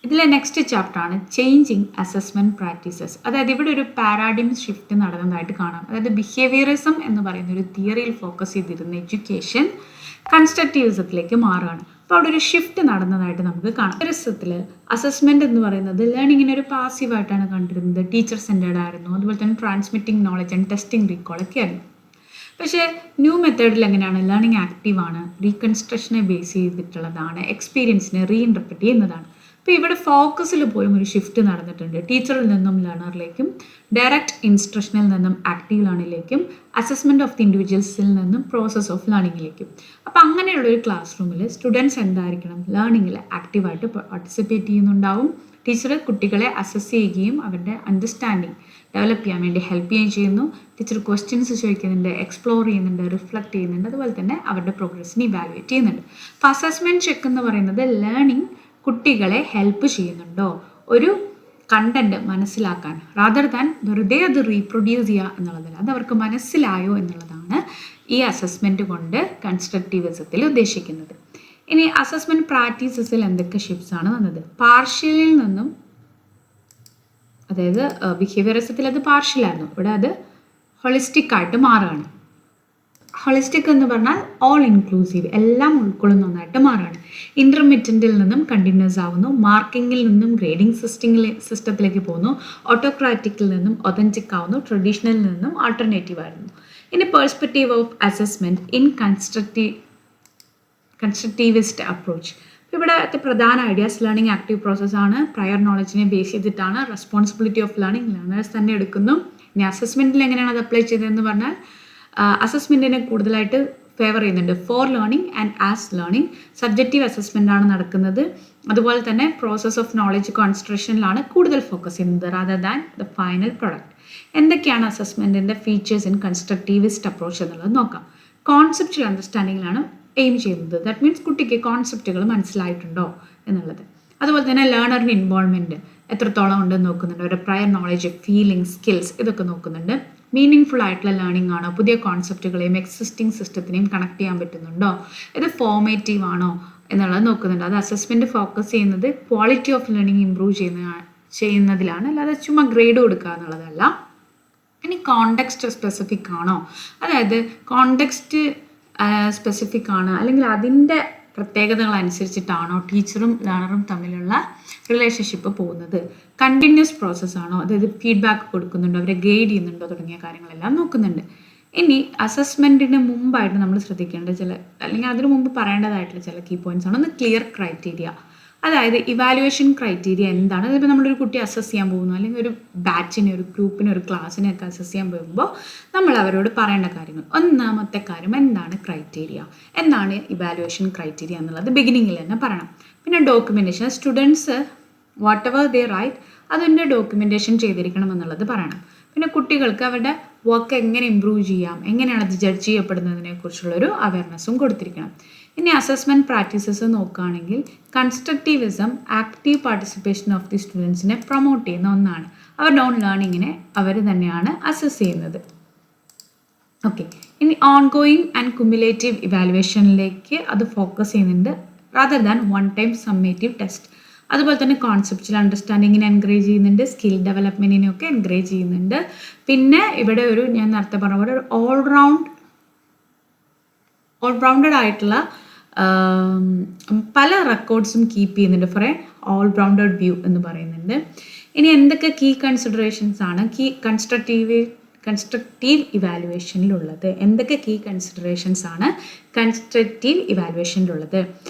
ഇതിലെ നെക്സ്റ്റ് ചാപ്റ്ററാണ് ചേഞ്ചിങ് അസസ്മെൻറ്റ് പ്രാക്ടീസസ്. അതായത് ഇവിടെ ഒരു പാരാഡിം ഷിഫ്റ്റ് നടന്നതായിട്ട് കാണാം. അതായത് ബിഹേവിയറിസം എന്ന് പറയുന്ന ഒരു തിയറിയിൽ ഫോക്കസ് ചെയ്തിരുന്ന എഡ്യൂക്കേഷൻ കൺസ്ട്രക്റ്റിവിസത്തിലേക്ക് മാറുകയാണ്. അപ്പോൾ അവിടെ ഒരു ഷിഫ്റ്റ് നടന്നതായിട്ട് നമുക്ക് കാണാം. ബിഹേവിയറിസത്തിൽ അസസ്മെൻറ്റ് എന്ന് പറയുന്നത് ലേണിങ്ങിനെ ഒരു പാസീവായിട്ടാണ് കണ്ടിരുന്നത്, ടീച്ചർ സെൻറ്റേർഡ് ആയിരുന്നു, അതുപോലെ തന്നെ ട്രാൻസ്മിറ്റിംഗ് നോളജ് ആൻഡ് ടെസ്റ്റിംഗ് റീകോളൊക്കെ ആയിരുന്നു. പക്ഷേ ന്യൂ മെത്തേഡിൽ എങ്ങനെയാണ്, ലേണിംഗ് ആക്റ്റീവാണ്, റീകൺസ്ട്രക്ഷനെ ബേസ് ചെയ്തിട്ടുള്ളതാണ്, എക്സ്പീരിയൻസിനെ റീഇൻറ്റർപ്രറ്റ് ചെയ്യുന്നതാണ്. അപ്പോൾ ഇവിടെ ഫോക്കസിൽ പോലും ഒരു ഷിഫ്റ്റ് നടന്നിട്ടുണ്ട്. ടീച്ചറിൽ നിന്നും ലേണറിലേക്കും, ഡയറക്റ്റ് ഇൻസ്ട്രക്ഷനിൽ നിന്നും ആക്റ്റീവ് ലേണിങ്ങിലേക്കും, അസസ്മെൻറ്റ് ഓഫ് ദി ഇൻഡിവിജ്വൽസിൽ നിന്നും പ്രോസസ് ഓഫ് ലേണിങ്ങിലേക്കും. അപ്പോൾ അങ്ങനെയുള്ളൊരു ക്ലാസ് റൂമിൽ സ്റ്റുഡൻസ് എന്തായിരിക്കണം, ലേണിങ്ങിൽ ആക്റ്റീവായിട്ട് പാർട്ടിസിപ്പേറ്റ് ചെയ്യുന്നുണ്ടാവും. ടീച്ചർ കുട്ടികളെ അസസ് ചെയ്യുകയും അവരുടെ അണ്ടർസ്റ്റാൻഡിങ് ഡെവലപ്പ് ചെയ്യാൻ വേണ്ടി ഹെൽപ്പ് ചെയ്യുകയും ചെയ്യുന്നു. ടീച്ചർ ക്വസ്റ്റ്യൻസ് ചോദിക്കുന്നുണ്ട്, എക്സ്പ്ലോർ ചെയ്യുന്നുണ്ട്, റിഫ്ലക്റ്റ് ചെയ്യുന്നുണ്ട്, അതുപോലെ തന്നെ അവരുടെ പ്രോഗ്രസ്സിനെ ഇവാലുവേറ്റ് ചെയ്യുന്നുണ്ട്. അപ്പോൾ അസസ്മെൻറ്റ് ചെക്ക് എന്ന് പറയുന്നത് ലേണിംഗ് കുട്ടികളെ ഹെൽപ്പ് ചെയ്യുന്നുണ്ടോ ഒരു കണ്ടന്റ് മനസ്സിലാക്കാൻ, റാദർ ദാൻ വെറുതെ അത് റീപ്രൊഡ്യൂസ് ചെയ്യുക എന്നുള്ളതല്ല, അത് അവർക്ക് മനസ്സിലായോ എന്നുള്ളതാണ് ഈ അസസ്മെൻറ്റ് കൊണ്ട് കൺസ്ട്രക്റ്റിവിസത്തിൽ ഉദ്ദേശിക്കുന്നത്. ഇനി അസസ്മെൻറ്റ് പ്രാക്ടീസസിൽ എന്തൊക്കെ ഷിഫ്റ്റ്സ് ആണ് വന്നത്, പാർഷ്യലിൽ നിന്നും, അതായത് ബിഹേവിയറിസത്തിൽ അത് പാർഷ്യലായിരുന്നു, ഇവിടെ അത് ഹോളിസ്റ്റിക് ആയിട്ട് മാറുകയാണ്. ഹോളിസ്റ്റിക് എന്ന് പറഞ്ഞാൽ ഓൾ ഇൻക്ലൂസീവ്, എല്ലാം ഉൾക്കൊള്ളുന്ന ഒന്നായിട്ട് മാറുകയാണ്. ഇൻ്റർമിറ്റൻറ്റിൽ നിന്നും കണ്ടിന്യൂസ് ആവുന്നു, മാർക്കിങ്ങിൽ നിന്നും ഗ്രേഡിംഗ് സിസ്റ്റത്തിലേക്ക് പോകുന്നു, ഓട്ടോക്രാറ്റിക്കിൽ നിന്നും ഒതൻറ്റിക് ആവുന്നു, ട്രഡീഷണലിൽ നിന്നും ആൾട്ടർനേറ്റീവ് ആയിരുന്നു. ഇനി perspective of assessment in constructivist approach. ഇവിടുത്തെ പ്രധാന ഐഡിയാസ് ലേണിംഗ് ആക്റ്റീവ് പ്രോസസ്സാണ്, പ്രയർ നോളജിനെ ബേസ് ചെയ്തിട്ടാണ്, റെസ്പോൺസിബിലിറ്റി ഓഫ് ലേണിംഗ് ലേണേഴ്സ് തന്നെ എടുക്കുന്നു. ഇനി അസസ്മെൻറ്റിൽ എങ്ങനെയാണ് അത് അപ്ലൈ ചെയ്തതെന്ന് പറഞ്ഞാൽ അസസ്മെൻറ്റിനെ കൂടുതലായിട്ട് ഫേവർ ചെയ്യുന്നുണ്ട്, for learning and as learning. Subjective assessment ആണ് നടക്കുന്നത്. അതുപോലെ തന്നെ പ്രോസസ് ഓഫ് നോളജ് കോൺസെൻട്രേഷനിലാണ് കൂടുതൽ ഫോക്കസ് ചെയ്യുന്നത് rather than the final product. എന്തൊക്കെയാണ് അസസ്മെൻറ്റിൻ്റെ ഫീച്ചേഴ്സ് ഇൻ കൺസ്ട്രക്റ്റിവിസ്റ്റ് അപ്രോച്ച് എന്നുള്ളത് നോക്കാം. കോൺസെപ്റ്റുവൽ അണ്ടർസ്റ്റാൻഡിങ്ങിലാണ് എയിം ചെയ്യുന്നത്. ദാറ്റ് മീൻസ് കുട്ടിക്ക് കോൺസെപ്റ്റുകൾ മനസ്സിലായിട്ടുണ്ടോ എന്നുള്ളത്. അതുപോലെ തന്നെ ലേണറിൻ്റെ ഇൻവോൾവ്മെൻറ്റ് എത്രത്തോളം ഉണ്ടെന്ന് നോക്കുന്നുണ്ട്, അവരുടെ പ്രയർ നോളജ്, ഫീലിംഗ്, സ്കിൽസ് ഇതൊക്കെ നോക്കുന്നുണ്ട്. മീനിങ് ഫുൾ ആയിട്ടുള്ള ലേണിംഗ് ആണോ, പുതിയ കോൺസെപ്റ്റുകളെയും എക്സിസ്റ്റിംഗ് സിസ്റ്റത്തിനെയും കണക്ട് ചെയ്യാൻ പറ്റുന്നുണ്ടോ, ഇത് ഫോർമേറ്റീവ് ആണോ, എന്നുള്ളത് നോക്കുന്നുണ്ട്. അത് അസസ്മെൻറ്റ് ഫോക്കസ് ചെയ്യുന്നത് ക്വാളിറ്റി ഓഫ് ലേണിംഗ് ഇമ്പ്രൂവ് ചെയ്യുന്നതിലാണ്, അല്ലാതെ ചുമ്മാ ഗ്രേഡ് കൊടുക്കുക എന്നുള്ളതല്ല. ഇനി കോണ്ടെക്സ്റ്റ് സ്പെസിഫിക് ആണോ, അതായത് കോണ്ടെക്സ്റ്റ് സ്പെസിഫിക് ആണ് അല്ലെങ്കിൽ അതിൻ്റെ പ്രത്യേകതകൾ അനുസരിച്ചിട്ടാണോ ടീച്ചറും ലേണറും തമ്മിലുള്ള റിലേഷൻഷിപ്പ് പോകുന്നത്, കണ്ടിന്യൂസ് പ്രോസസ്സാണോ, അതായത് ഫീഡ്ബാക്ക് കൊടുക്കുന്നുണ്ടോ, അവരെ ഗൈഡ് ചെയ്യുന്നുണ്ടോ തുടങ്ങിയ കാര്യങ്ങളെല്ലാം നോക്കുന്നുണ്ട്. ഇനി അസസ്മെൻറ്റിന് മുമ്പായിട്ട് നമ്മൾ ശ്രദ്ധിക്കേണ്ട ചില, അല്ലെങ്കിൽ അതിനു മുമ്പ് പറയേണ്ടതായിട്ടുള്ള ചില കീ പോയിൻറ്റ്സ് ആണ്. ഒന്ന് ക്ലിയർ ക്രൈറ്റീരിയ, അതായത് ഇവാലുവേഷൻ ക്രൈറ്റീരിയ എന്താണ്. അതിപ്പോൾ നമ്മളൊരു കുട്ടി അസസ് ചെയ്യാൻ പോകുന്നു, അല്ലെങ്കിൽ ഒരു ബാച്ചിനെ, ഒരു ഗ്രൂപ്പിനെ, ഒരു ക്ലാസ്സിനെയൊക്കെ അസസ് ചെയ്യാൻ പോകുമ്പോൾ നമ്മൾ അവരോട് പറയേണ്ട കാര്യങ്ങൾ. ഒന്നാമത്തെ കാര്യം എന്താണ് ക്രൈറ്റീരിയ, എന്താണ് ഇവാലുവേഷൻ ക്രൈറ്റീരിയ എന്നുള്ളത് ബിഗിനിങ്ങിൽ തന്നെ പറയണം. പിന്നെ documentation, students whatever they write അതിൻ്റെ ഡോക്യുമെൻറ്റേഷൻ ചെയ്തിരിക്കണം എന്നുള്ളത് പറയണം. പിന്നെ കുട്ടികൾക്ക് അവരുടെ വർക്ക് എങ്ങനെ ഇമ്പ്രൂവ് ചെയ്യാം, എങ്ങനെയാണ് അത് ജഡ്ജ് ചെയ്യപ്പെടുന്നതിനെ കുറിച്ചുള്ളൊരു അവയർനെസ്സും കൊടുത്തിരിക്കണം. ഇനി അസസ്മെൻറ്റ് പ്രാക്ടീസസ് നോക്കുകയാണെങ്കിൽ constructivism active participation of the സ്റ്റുഡൻസിനെ പ്രൊമോട്ട് ചെയ്യുന്ന ഒന്നാണ്. അവരുടെ ഓൺ ലേണിങ്ങിനെ അവർ തന്നെയാണ് അസസ് ചെയ്യുന്നത്. ഓക്കെ, ഇനി ഓൺ ഗോയിങ് ആൻഡ് കുമുലേറ്റീവ് ഇവാലുവേഷനിലേക്ക് അത് ഫോക്കസ് ചെയ്യുന്നുണ്ട്, rather than one time summative test. അതുപോലെ തന്നെ കോൺസെപ്ച്വൽ അണ്ടർസ്റ്റാൻഡിങ്ങിനെ എൻകറേജ് ചെയ്യുന്നുണ്ട്, സ്കിൽ ഡെവലപ്മെൻറ്റിനെയൊക്കെ എൻകറേജ് ചെയ്യുന്നുണ്ട്. പിന്നെ ഇവിടെ ഞാൻ നേരത്തെ പറഞ്ഞ പോലെ ഒരു ഓൾറൗണ്ടഡ് ആയിട്ടുള്ള പല റെക്കോർഡ്സും കീപ്പ് ചെയ്യുന്നുണ്ട് ഫോർ എ ഓൾറൗണ്ടഡ് വ്യൂ എന്ന് പറയുന്നുണ്ട്. ഇനി എന്തൊക്കെ കീ കൺസിഡറേഷൻസ് ആണ് കൺസ്ട്രക്റ്റീവ് ഇവാലുവേഷനിലുള്ളത്, എന്തൊക്കെ കീ കൺസിഡറേഷൻസ് ആണ് കൺസ്ട്രക്റ്റീവ് ഇവാലുവേഷനിലുള്ളത്?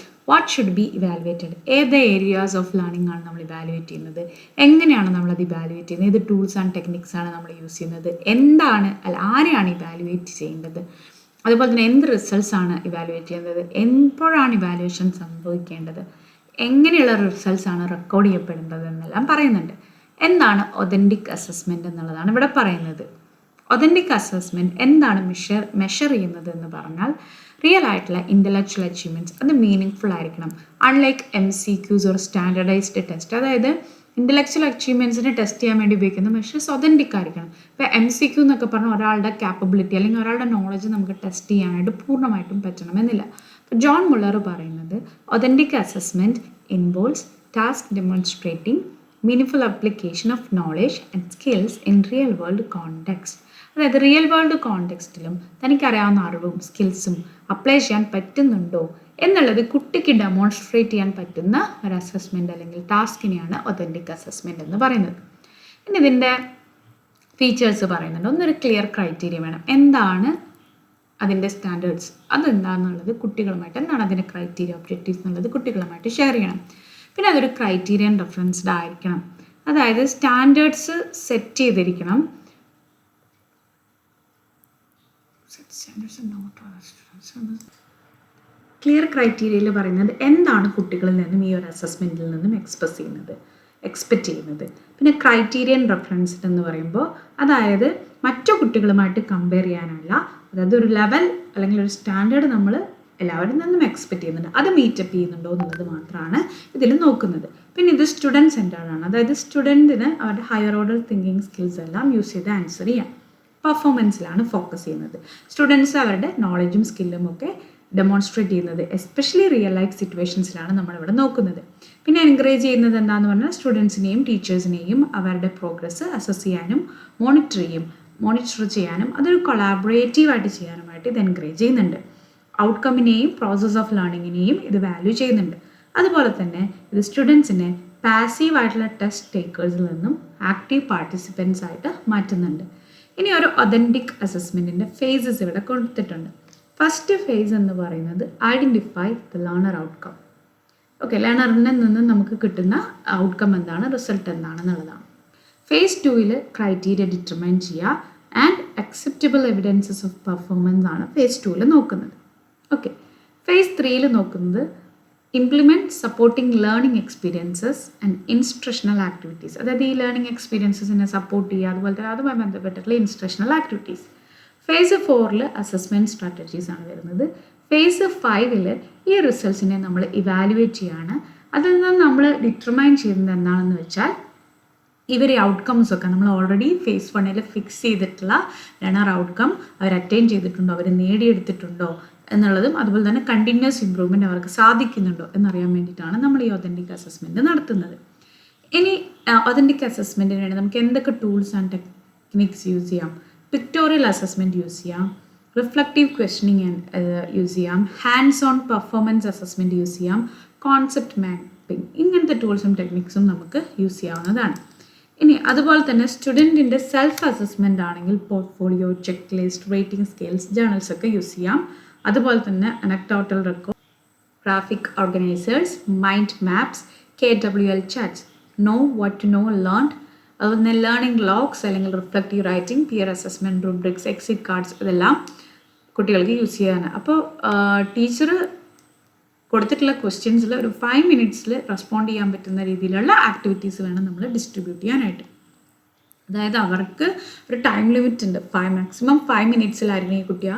വാട്ട് ഷുഡ് ബി ഇവാലുവേറ്റഡ്, ഏത് ഏരിയാസ് ഓഫ് ലേണിംഗ് ആണ് നമ്മൾ ഇവാലുവേറ്റ് ചെയ്യുന്നത്, എങ്ങനെയാണ് നമ്മളത് ഇവാലുവേറ്റ് ചെയ്യുന്നത്, ഏത് ടൂൾസ് ആൻഡ് ടെക്നിക്സ് ആണ് നമ്മൾ യൂസ് ചെയ്യുന്നത്, ആരെയാണ് ഇവാലുവേറ്റ് ചെയ്യേണ്ടത്, അതുപോലെ തന്നെ എന്ത് റിസൾട്ട്സ് ആണ് ഇവാലുവേറ്റ് ചെയ്യുന്നത്, എപ്പോഴാണ് ഇവാലുവേഷൻ സംഭവിക്കേണ്ടത്, എങ്ങനെയുള്ള റിസൾട്ട്സ് ആണ് റെക്കോർഡ് ചെയ്യപ്പെടേണ്ടത് എന്നെല്ലാം പറയുന്നുണ്ട്. എന്താണ് ഒതൻറ്റിക് അസസ്മെൻറ്റ് എന്നുള്ളതാണ് ഇവിടെ പറയുന്നത്. ഒതൻറ്റിക് അസസ്മെൻറ്റ് എന്താണ് മെഷർ ചെയ്യുന്നത് എന്ന് പറഞ്ഞാൽ റിയൽ ആയിട്ടുള്ള ഇൻ്റലക്ച്വൽ അച്ചീവ്മെൻറ്റ്സ്, അത് മീനിങ് ഫുൾ ആയിരിക്കണം. Unlike MCQs or standardized test, അതായത് ഇൻ്റലക്ച്വൽ അച്ചീവ്മെൻറ്റ്സിനെ ടെസ്റ്റ് ചെയ്യാൻ വേണ്ടി ഉപയോഗിക്കുന്ന മെഷേഴ്സ് ഒതൻറ്റിക് ആയിരിക്കണം. ഇപ്പോൾ MCQ എന്നൊക്കെ പറഞ്ഞാൽ ഒരാളുടെ കാപ്പബിലിറ്റി അല്ലെങ്കിൽ ഒരാളുടെ നോളജ് നമുക്ക് ടെസ്റ്റ് ചെയ്യാനായിട്ട് പൂർണ്ണമായിട്ടും പറ്റണമെന്നില്ല. ഇപ്പോൾ ജോൺ മുള്ളർ പറയുന്നത് authentic assessment involves task demonstrating meaningful application of knowledge and skills in real world context. അതായത് റിയൽ വേൾഡ് കോണ്ടെക്സ്റ്റിലും തനിക്കറിയാവുന്ന അറിവും സ്കിൽസും അപ്ലൈ ചെയ്യാൻ പറ്റുന്നുണ്ടോ എന്നുള്ളത് കുട്ടിക്ക് ഡെമോൺസ്ട്രേറ്റ് ചെയ്യാൻ പറ്റുന്ന ഒരു അസസ്മെൻറ്റ് അല്ലെങ്കിൽ ടാസ്കിനെയാണ് ഒതൻറ്റിക് അസസ്മെൻറ്റ് എന്ന് പറയുന്നത്. ഇനി ഇതിൻ്റെ ഫീച്ചേഴ്സ് പറയുന്നുണ്ട്. ഒന്നൊരു ക്ലിയർ ക്രൈറ്റീരിയ വേണം, എന്താണ് അതിൻ്റെ സ്റ്റാൻഡേർഡ്സ്, അതെന്താണെന്നുള്ളത് കുട്ടികളുമായിട്ട്, എന്താണ് അതിൻ്റെ ക്രൈറ്റീരിയ ഒബ്ജക്റ്റീവ്സ് എന്നുള്ളത് കുട്ടികളുമായിട്ട് ഷെയർ ചെയ്യണം. പിന്നെ അതൊരു ക്രൈറ്റീരിയൻ റെഫറൻസ്ഡ് ആയിരിക്കണം, അതായത് സ്റ്റാൻഡേർഡ്സ് സെറ്റ് ചെയ്തിരിക്കണം. ക്ലിയർ ക്രൈറ്റീരിയയിൽ പറയുന്നത് എന്താണ് കുട്ടികളിൽ നിന്നും ഈ ഒരു അസസ്മെൻറ്റിൽ നിന്നും എക്സ്പെക്റ്റ് ചെയ്യുന്നത്. പിന്നെ ക്രൈറ്റീരിയൻ റെഫറൻസ്ഡ് എന്ന് പറയുമ്പോൾ അതായത് മറ്റു കുട്ടികളുമായിട്ട് കമ്പയർ ചെയ്യാനല്ല, അതായത് ഒരു ലെവൽ അല്ലെങ്കിൽ ഒരു സ്റ്റാൻഡേർഡ് നമ്മൾ എല്ലാവരിൽ നിന്നും എക്സ്പെക്റ്റ് ചെയ്യുന്നുണ്ട്, അത് മീറ്റപ്പ് ചെയ്യുന്നുണ്ടോ എന്നുള്ളത് മാത്രമാണ് ഇതിൽ നോക്കുന്നത്. പിന്നെ ഇത് സ്റ്റുഡൻറ് സെൻറ്റേർഡ് ആണ്, അതായത് സ്റ്റുഡൻറ്റിന് അവരുടെ ഹയർ ഓർഡർ തിങ്കിങ് സ്കിൽസ് എല്ലാം യൂസ് ചെയ്ത് ആൻസർ ചെയ്യാം. പെർഫോമൻസിലാണ് ഫോക്കസ് ചെയ്യുന്നത്. സ്റ്റുഡൻസ് അവരുടെ നോളജും സ്കില്ലും ഒക്കെ ഡെമോൺസ്ട്രേറ്റ് ചെയ്യുന്നത് എസ്പെഷ്യലി റിയൽ ലൈഫ് സിറ്റുവേഷൻസിലാണ് നമ്മളിവിടെ നോക്കുന്നത്. പിന്നെ എൻകറേജ് ചെയ്യുന്നത് എന്താണെന്ന് പറഞ്ഞാൽ സ്റ്റുഡൻസിനെയും ടീച്ചേഴ്സിനെയും അവരുടെ പ്രോഗ്രസ് അസസ് ചെയ്യാനും മോണിറ്റർ ചെയ്യാനും അതൊരു കൊളാബറേറ്റീവായിട്ട് ചെയ്യാനുമായിട്ട് ഇത് എൻകറേജ് ചെയ്യുന്നുണ്ട്. ഔട്ട്കമ്മിനെയും പ്രോസസ് ഓഫ് ലേണിങ്ങിനെയും ഇത് വാല്യൂ ചെയ്യുന്നുണ്ട്. അതുപോലെ തന്നെ ഇത് സ്റ്റുഡൻസിനെ പാസീവായിട്ടുള്ള ടെസ്റ്റ് ടേക്കേഴ്സിൽ നിന്നും ആക്റ്റീവ് പാർട്ടിസിപ്പൻസ് ആയിട്ട് മാറ്റുന്നുണ്ട്. ഇനി ഒരു ഒതൻറ്റിക് അസസ്മെൻറ്റിൻ്റെ ഫേസസ് ഇവിടെ കൊടുത്തിട്ടുണ്ട്. ഫസ്റ്റ് ഫേസ് എന്ന് പറയുന്നത് identify the learner outcome. Okay, ലേണറിൽ നിന്ന് നമുക്ക് കിട്ടുന്ന ഔട്ട്കം എന്താണ്, റിസൾട്ട് എന്താണെന്നുള്ളതാണ്. ഫേസ് 2ൽ ക്രൈറ്റീരിയ ഡിറ്റർമൈൻ ചെയ്യുക and acceptable evidences of performance ആണ് ഫേസ് 2ൽ നോക്കുന്നത്. ഓക്കെ, ഫേസ് 3ൽ നോക്കുന്നത് implement supporting learning experiences and instructional activities. അതായത് ഈ ലേണിംഗ് എക്സ്പീരിയൻസസിനെ സപ്പോർട്ട് ചെയ്യുക, അതുപോലെ തന്നെ അതുമായി ബന്ധപ്പെട്ടിട്ടുള്ള ഇൻസ്ട്രക്ഷണൽ ആക്ടിവിറ്റീസ്. ഫേസ് 4ൽ അസസ്മെൻറ്റ് സ്ട്രാറ്റജീസ് ആണ് വരുന്നത്. ഫേസ് 5ൽ ഈ റിസൾട്ട്സിനെ നമ്മൾ ഇവാലുവേറ്റ് ചെയ്യുകയാണ്. അതിൽ നിന്ന് നമ്മൾ ഡിറ്റർമൈൻ ചെയ്യുന്നത് എന്താണെന്ന് വെച്ചാൽ ഇവർ ഔട്ട്കംസ് ഒക്കെ നമ്മൾ ഓൾറെഡി ഫേസ് 1ൽ ഫിക്സ് ചെയ്തിട്ടുള്ള ലേണർ ഔട്ട്കം അവർ അറ്റൈൻ ചെയ്തിട്ടുണ്ടോ, അവർ നേടിയെടുത്തിട്ടുണ്ടോ എന്നുള്ളതും അതുപോലെ തന്നെ കണ്ടിന്യൂസ് ഇമ്പ്രൂവ്മെൻറ്റ് അവർക്ക് സാധിക്കുന്നുണ്ടോ എന്നറിയാൻ വേണ്ടിയിട്ടാണ് നമ്മൾ ഈ ഒതൻറ്റിക് അസസ്മെൻറ്റ് നടത്തുന്നത്. ഇനി ഒതൻറ്റിക് അസസ്മെൻറ്റിന് വേണ്ടി നമുക്ക് എന്തൊക്കെ ടൂൾസ് ആൻഡ് ടെക്നിക്സ് യൂസ് ചെയ്യാം? പിക്ടോറിയൽ അസസ്മെൻറ്റ് യൂസ് ചെയ്യാം, റിഫ്ലക്റ്റീവ് ക്വസ്റ്റനിങ് യൂസ് ചെയ്യാം, hands on performance assessment use ചെയ്യാം, കോൺസെപ്റ്റ് മാപ്പിംഗ്, ഇങ്ങനത്തെ ടൂൾസും ടെക്നിക്സും നമുക്ക് യൂസ് ചെയ്യാവുന്നതാണ്. ഇനി അതുപോലെ തന്നെ സ്റ്റുഡൻറ്റിൻ്റെ സെൽഫ് അസസ്മെൻ്റ് ആണെങ്കിൽ portfolio, check list, rating scales, journals ഒക്കെ യൂസ് ചെയ്യാം. അതുപോലെ തന്നെ anecdotal record, graphic organisers, mind maps, KWL charts, know what to know learn, അതുപോലെ തന്നെ ലേണിംഗ് ലോഗ്സ് അല്ലെങ്കിൽ reflective writing, peer assessment, rubrics, exit cards, ഇതെല്ലാം കുട്ടികൾക്ക് യൂസ് ചെയ്യാനാണ്. അപ്പോൾ ടീച്ചർ കൊടുത്തിട്ടുള്ള ക്വസ്റ്റ്യൻസിൽ ഒരു 5 മിനിറ്റ്സിൽ റെസ്പോണ്ട് ചെയ്യാൻ പറ്റുന്ന രീതിയിലുള്ള ആക്ടിവിറ്റീസ് വേണം നമ്മൾ ഡിസ്ട്രിബ്യൂട്ട് ചെയ്യാനായിട്ട്. അതായത് അവർക്ക് ഒരു ടൈം ലിമിറ്റ് ഉണ്ട്, മാക്സിമം 5 മിനിറ്റ്സിലായിരിക്കും ഈ കുട്ടിയെ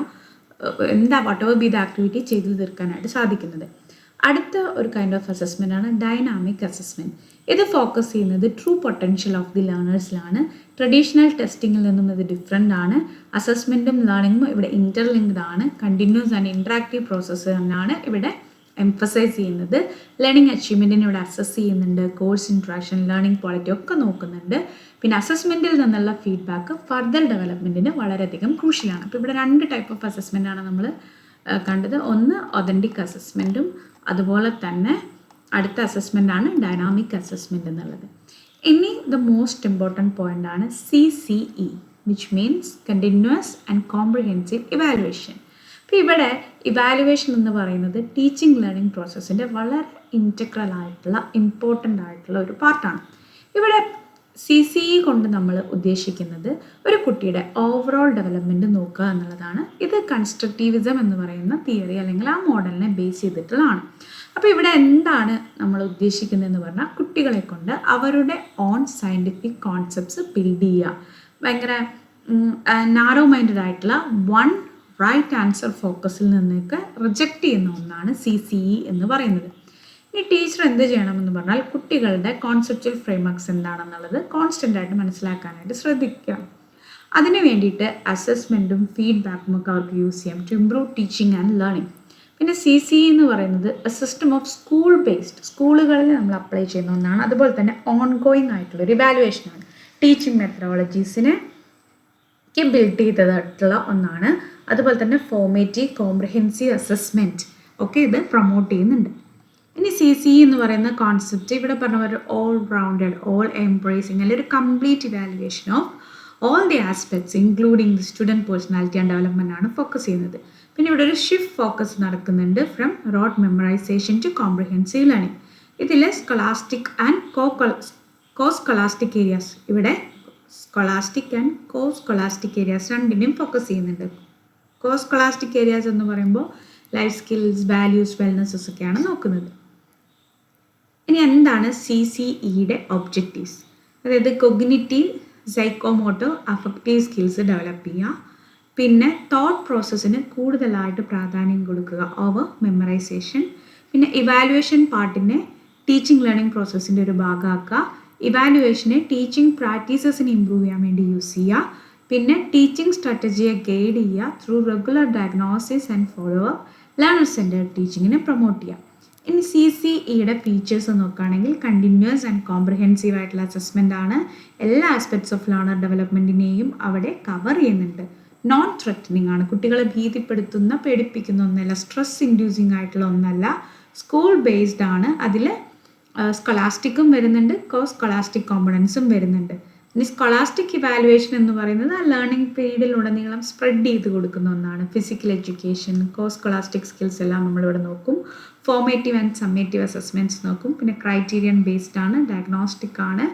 whatever be the activity ചെയ്തു തീർക്കാനായിട്ട് സാധിക്കുന്നത്. അടുത്ത ഒരു കൈൻഡ് ഓഫ് അസസ്മെൻ്റ് ആണ് ഡൈനാമിക് അസസ്മെൻറ്റ്. ഇത് ഫോക്കസ് ചെയ്യുന്നത് ട്രൂ പൊട്ടൻഷ്യൽ ഓഫ് ദി ലേണേഴ്സിലാണ്. ട്രഡീഷണൽ ടെസ്റ്റിങ്ങിൽ നിന്നും ഇത് ഡിഫറെൻ്റ് ആണ്. അസസ്മെൻറ്റും ലേണിങ്ങും ഇവിടെ ഇൻ്റർലിങ്ക്ഡ് ആണ്. കണ്ടിന്യൂസ് ആൻഡ് ഇൻട്രാക്റ്റീവ് പ്രോസസ്സ് തന്നെയാണ് ഇവിടെ എംഫസൈസ് ചെയ്യുന്നത്. ലേണിംഗ് അച്ചീവ്മെൻറ്റിനെ ഇവിടെ അസസ് ചെയ്യുന്നുണ്ട്, കോഴ്സ് ഇൻട്രാക്ഷൻ, ലേണിംഗ് ക്വാളിറ്റി ഒക്കെ നോക്കുന്നുണ്ട്. പിന്നെ അസസ്മെൻറ്റിൽ നിന്നുള്ള ഫീഡ്ബാക്ക് ഫർദർ ഡെവലപ്മെൻറ്റിന് വളരെയധികം ക്രൂഷ്യലാണ്. അപ്പോൾ ഇവിടെ 2 ടൈപ്പ് ഓഫ് അസസ്മെൻ്റാണ് നമ്മൾ കണ്ടത്. ഒന്ന് ഒതൻറ്റിക് അസസ്മെൻറ്റും അതുപോലെ തന്നെ അടുത്ത അസസ്മെൻ്റാണ് ഡൈനാമിക് അസസ്മെൻറ്റ് എന്നുള്ളത്. ഇനി ദ മോസ്റ്റ് ഇമ്പോർട്ടൻറ്റ് പോയിൻ്റ് ആണ് CCE, which means continuous and comprehensive evaluation. അപ്പോൾ ഇവിടെ ഇവാലുവേഷൻ എന്ന് പറയുന്നത് ടീച്ചിങ് ലേണിംഗ് പ്രോസസ്സിൻ്റെ വളരെ ഇൻറ്റഗ്രൽ ആയിട്ടുള്ള ഇമ്പോർട്ടൻ്റ് ആയിട്ടുള്ള ഒരു പാർട്ടാണ്. ഇവിടെ CCE കൊണ്ട് നമ്മൾ ഉദ്ദേശിക്കുന്നത് ഒരു കുട്ടിയുടെ ഓവറോൾ ഡെവലപ്മെൻറ്റ് നോക്കുക എന്നുള്ളതാണ്. ഇത് കൺസ്ട്രക്റ്റീവിസം എന്ന് പറയുന്ന തിയറി അല്ലെങ്കിൽ ആ മോഡലിനെ ബേസ് ചെയ്തിട്ടുള്ളതാണ്. അപ്പോൾ ഇവിടെ എന്താണ് നമ്മൾ ഉദ്ദേശിക്കുന്നതെന്ന് പറഞ്ഞാൽ കുട്ടികളെ കൊണ്ട് അവരുടെ ഓൺ സയൻറ്റിഫിക് കോൺസെപ്റ്റ്സ് ബിൽഡ് ചെയ്യുക. ഭയങ്കര നാരോ മൈൻഡഡ് ആയിട്ടുള്ള വൺ റൈറ്റ് ആൻസർ ഫോക്കസിൽ നിന്നൊക്കെ റിജക്റ്റ് ചെയ്യുന്ന ഒന്നാണ് CCE എന്ന് പറയുന്നത്. ഈ ടീച്ചർ എന്ത് ചെയ്യണമെന്ന് പറഞ്ഞാൽ കുട്ടികളുടെ കോൺസെപ്ച്വൽ ഫ്രെയിംവർക്സ് എന്താണെന്നുള്ളത് കോൺസ്റ്റൻ്റ് ആയിട്ട് മനസ്സിലാക്കാനായിട്ട് ശ്രദ്ധിക്കണം. അതിന് വേണ്ടിയിട്ട് അസസ്മെൻറ്റും ഫീഡ്ബാക്കും ഒക്കെ അവർക്ക് യൂസ് ചെയ്യാം to improve teaching and learning. പിന്നെ CCE എന്ന് പറയുന്നത് a system of school based, സ്കൂളുകളിൽ നമ്മൾ അപ്ലൈ ചെയ്യുന്ന ഒന്നാണ്. അതുപോലെ തന്നെ ഓൺഗോയിങ് ആയിട്ടുള്ള ഒരു ഇവാലുവേഷനാണ്. ടീച്ചിങ് മെത്തഡോളജീസിനെ ബിൽഡ് ചെയ്തതായിട്ടുള്ള ഒന്നാണ്. അതുപോലെ തന്നെ ഫോർമേറ്റീവ് കോംപ്രിഹെൻസീവ് അസസ്മെൻറ്റ് ഒക്കെ ഇത് പ്രൊമോട്ട് ചെയ്യുന്നുണ്ട്. ഇനി CCE എന്ന് പറയുന്ന കോൺസെപ്റ്റ് ഇവിടെ പറഞ്ഞ ഒരു ഓൾ റൗണ്ടഡ്, ഓൾ എംബ്രേസിങ് അല്ലെങ്കിൽ ഒരു complete evaluation of all the aspects including the student personality and development ആണ് ഫോക്കസ് ചെയ്യുന്നത്. പിന്നെ ഇവിടെ ഒരു ഷിഫ്റ്റ് ഫോക്കസ് നടക്കുന്നുണ്ട് from rote memorisation to comprehensive learning. ഇതിൽ scholastic and co scholastic areas, ഇവിടെ scholastic and co scholastic areas രണ്ടിനും focus ചെയ്യുന്നുണ്ട്. കോ സ്കോളാസ്റ്റിക് ഏരിയാസ് എന്ന് പറയുമ്പോൾ ലൈഫ് സ്കിൽസ്, വാല്യൂസ്, വെൽനെസ്സസ് ഒക്കെയാണ് നോക്കുന്നത്. ഇനി എന്താണ് CCEയുടെ ഒബ്ജക്റ്റീവ്സ്? അതായത് cognitive, psychomotor, affective skills develop ചെയ്യുക. പിന്നെ തോട്ട് പ്രോസസ്സിന് കൂടുതലായിട്ട് പ്രാധാന്യം കൊടുക്കുക ഓവർ മെമ്മറൈസേഷൻ. പിന്നെ ഇവാലുവേഷൻ പാർട്ടിനെ ടീച്ചിങ് ലേണിംഗ് പ്രോസസ്സിൻ്റെ ഒരു ഭാഗമാക്കുക. ഇവാലുവേഷനെ ടീച്ചിങ് പ്രാക്ടീസസിന് ഇമ്പ്രൂവ് ചെയ്യാൻ വേണ്ടി യൂസ് ചെയ്യുക. പിന്നെ ടീച്ചിങ് സ്ട്രാറ്റജിയെ ഗൈഡ് ചെയ്യുക through regular diagnosis and follow up. Learner centred ടീച്ചിങ്ങിനെ പ്രൊമോട്ട് ചെയ്യുക. ഇനി CCEയുടെ ഫീച്ചേഴ്സ് നോക്കുകയാണെങ്കിൽ കണ്ടിന്യൂസ് ആൻഡ് കോംപ്രിഹെൻസീവ് ആയിട്ടുള്ള അസസ്മെൻ്റ് ആണ്. എല്ലാ ആസ്പെക്ട്സ് ഓഫ് ലേണർ ഡെവലപ്മെൻറ്റിനെയും അവിടെ കവർ ചെയ്യുന്നുണ്ട്. നോൺ ത്രെറ്റനിങ് ആണ്, കുട്ടികളെ ഭീതിപ്പെടുത്തുന്ന, പേടിപ്പിക്കുന്ന ഒന്നല്ല, സ്ട്രെസ് ഇൻഡ്യൂസിങ് ആയിട്ടുള്ള ഒന്നല്ല, സ്കൂൾ ബേസ്ഡ് ആണ്. അതിൽ സ്കോളാസ്റ്റിക്കും വരുന്നുണ്ട്, കോ സ്കോളാസ്റ്റിക് കോമ്പണൻസും വരുന്നുണ്ട്. ഇനി സ്കോളാസ്റ്റിക് ഇവാലുവേഷൻ എന്ന് പറയുന്നത് ആ ലേണിംഗ് പീരീഡിലുടനീളം സ്പ്രെഡ് ചെയ്ത് കൊടുക്കുന്ന ഒന്നാണ്. ഫിസിക്കൽ എഡ്യൂക്കേഷൻ, കോ സ്കോളാസ്റ്റിക് സ്കിൽസ് എല്ലാം നമ്മളിവിടെ നോക്കും. ഫോർമേറ്റീവ് ആൻഡ് സമ്മേറ്റീവ് അസസ്മെൻറ്റ്സ് നോക്കും. പിന്നെ ക്രൈറ്റീരിയൻ ബേസ്ഡ് ആണ്, ഡയഗ്നോസ്റ്റിക് ആണ്.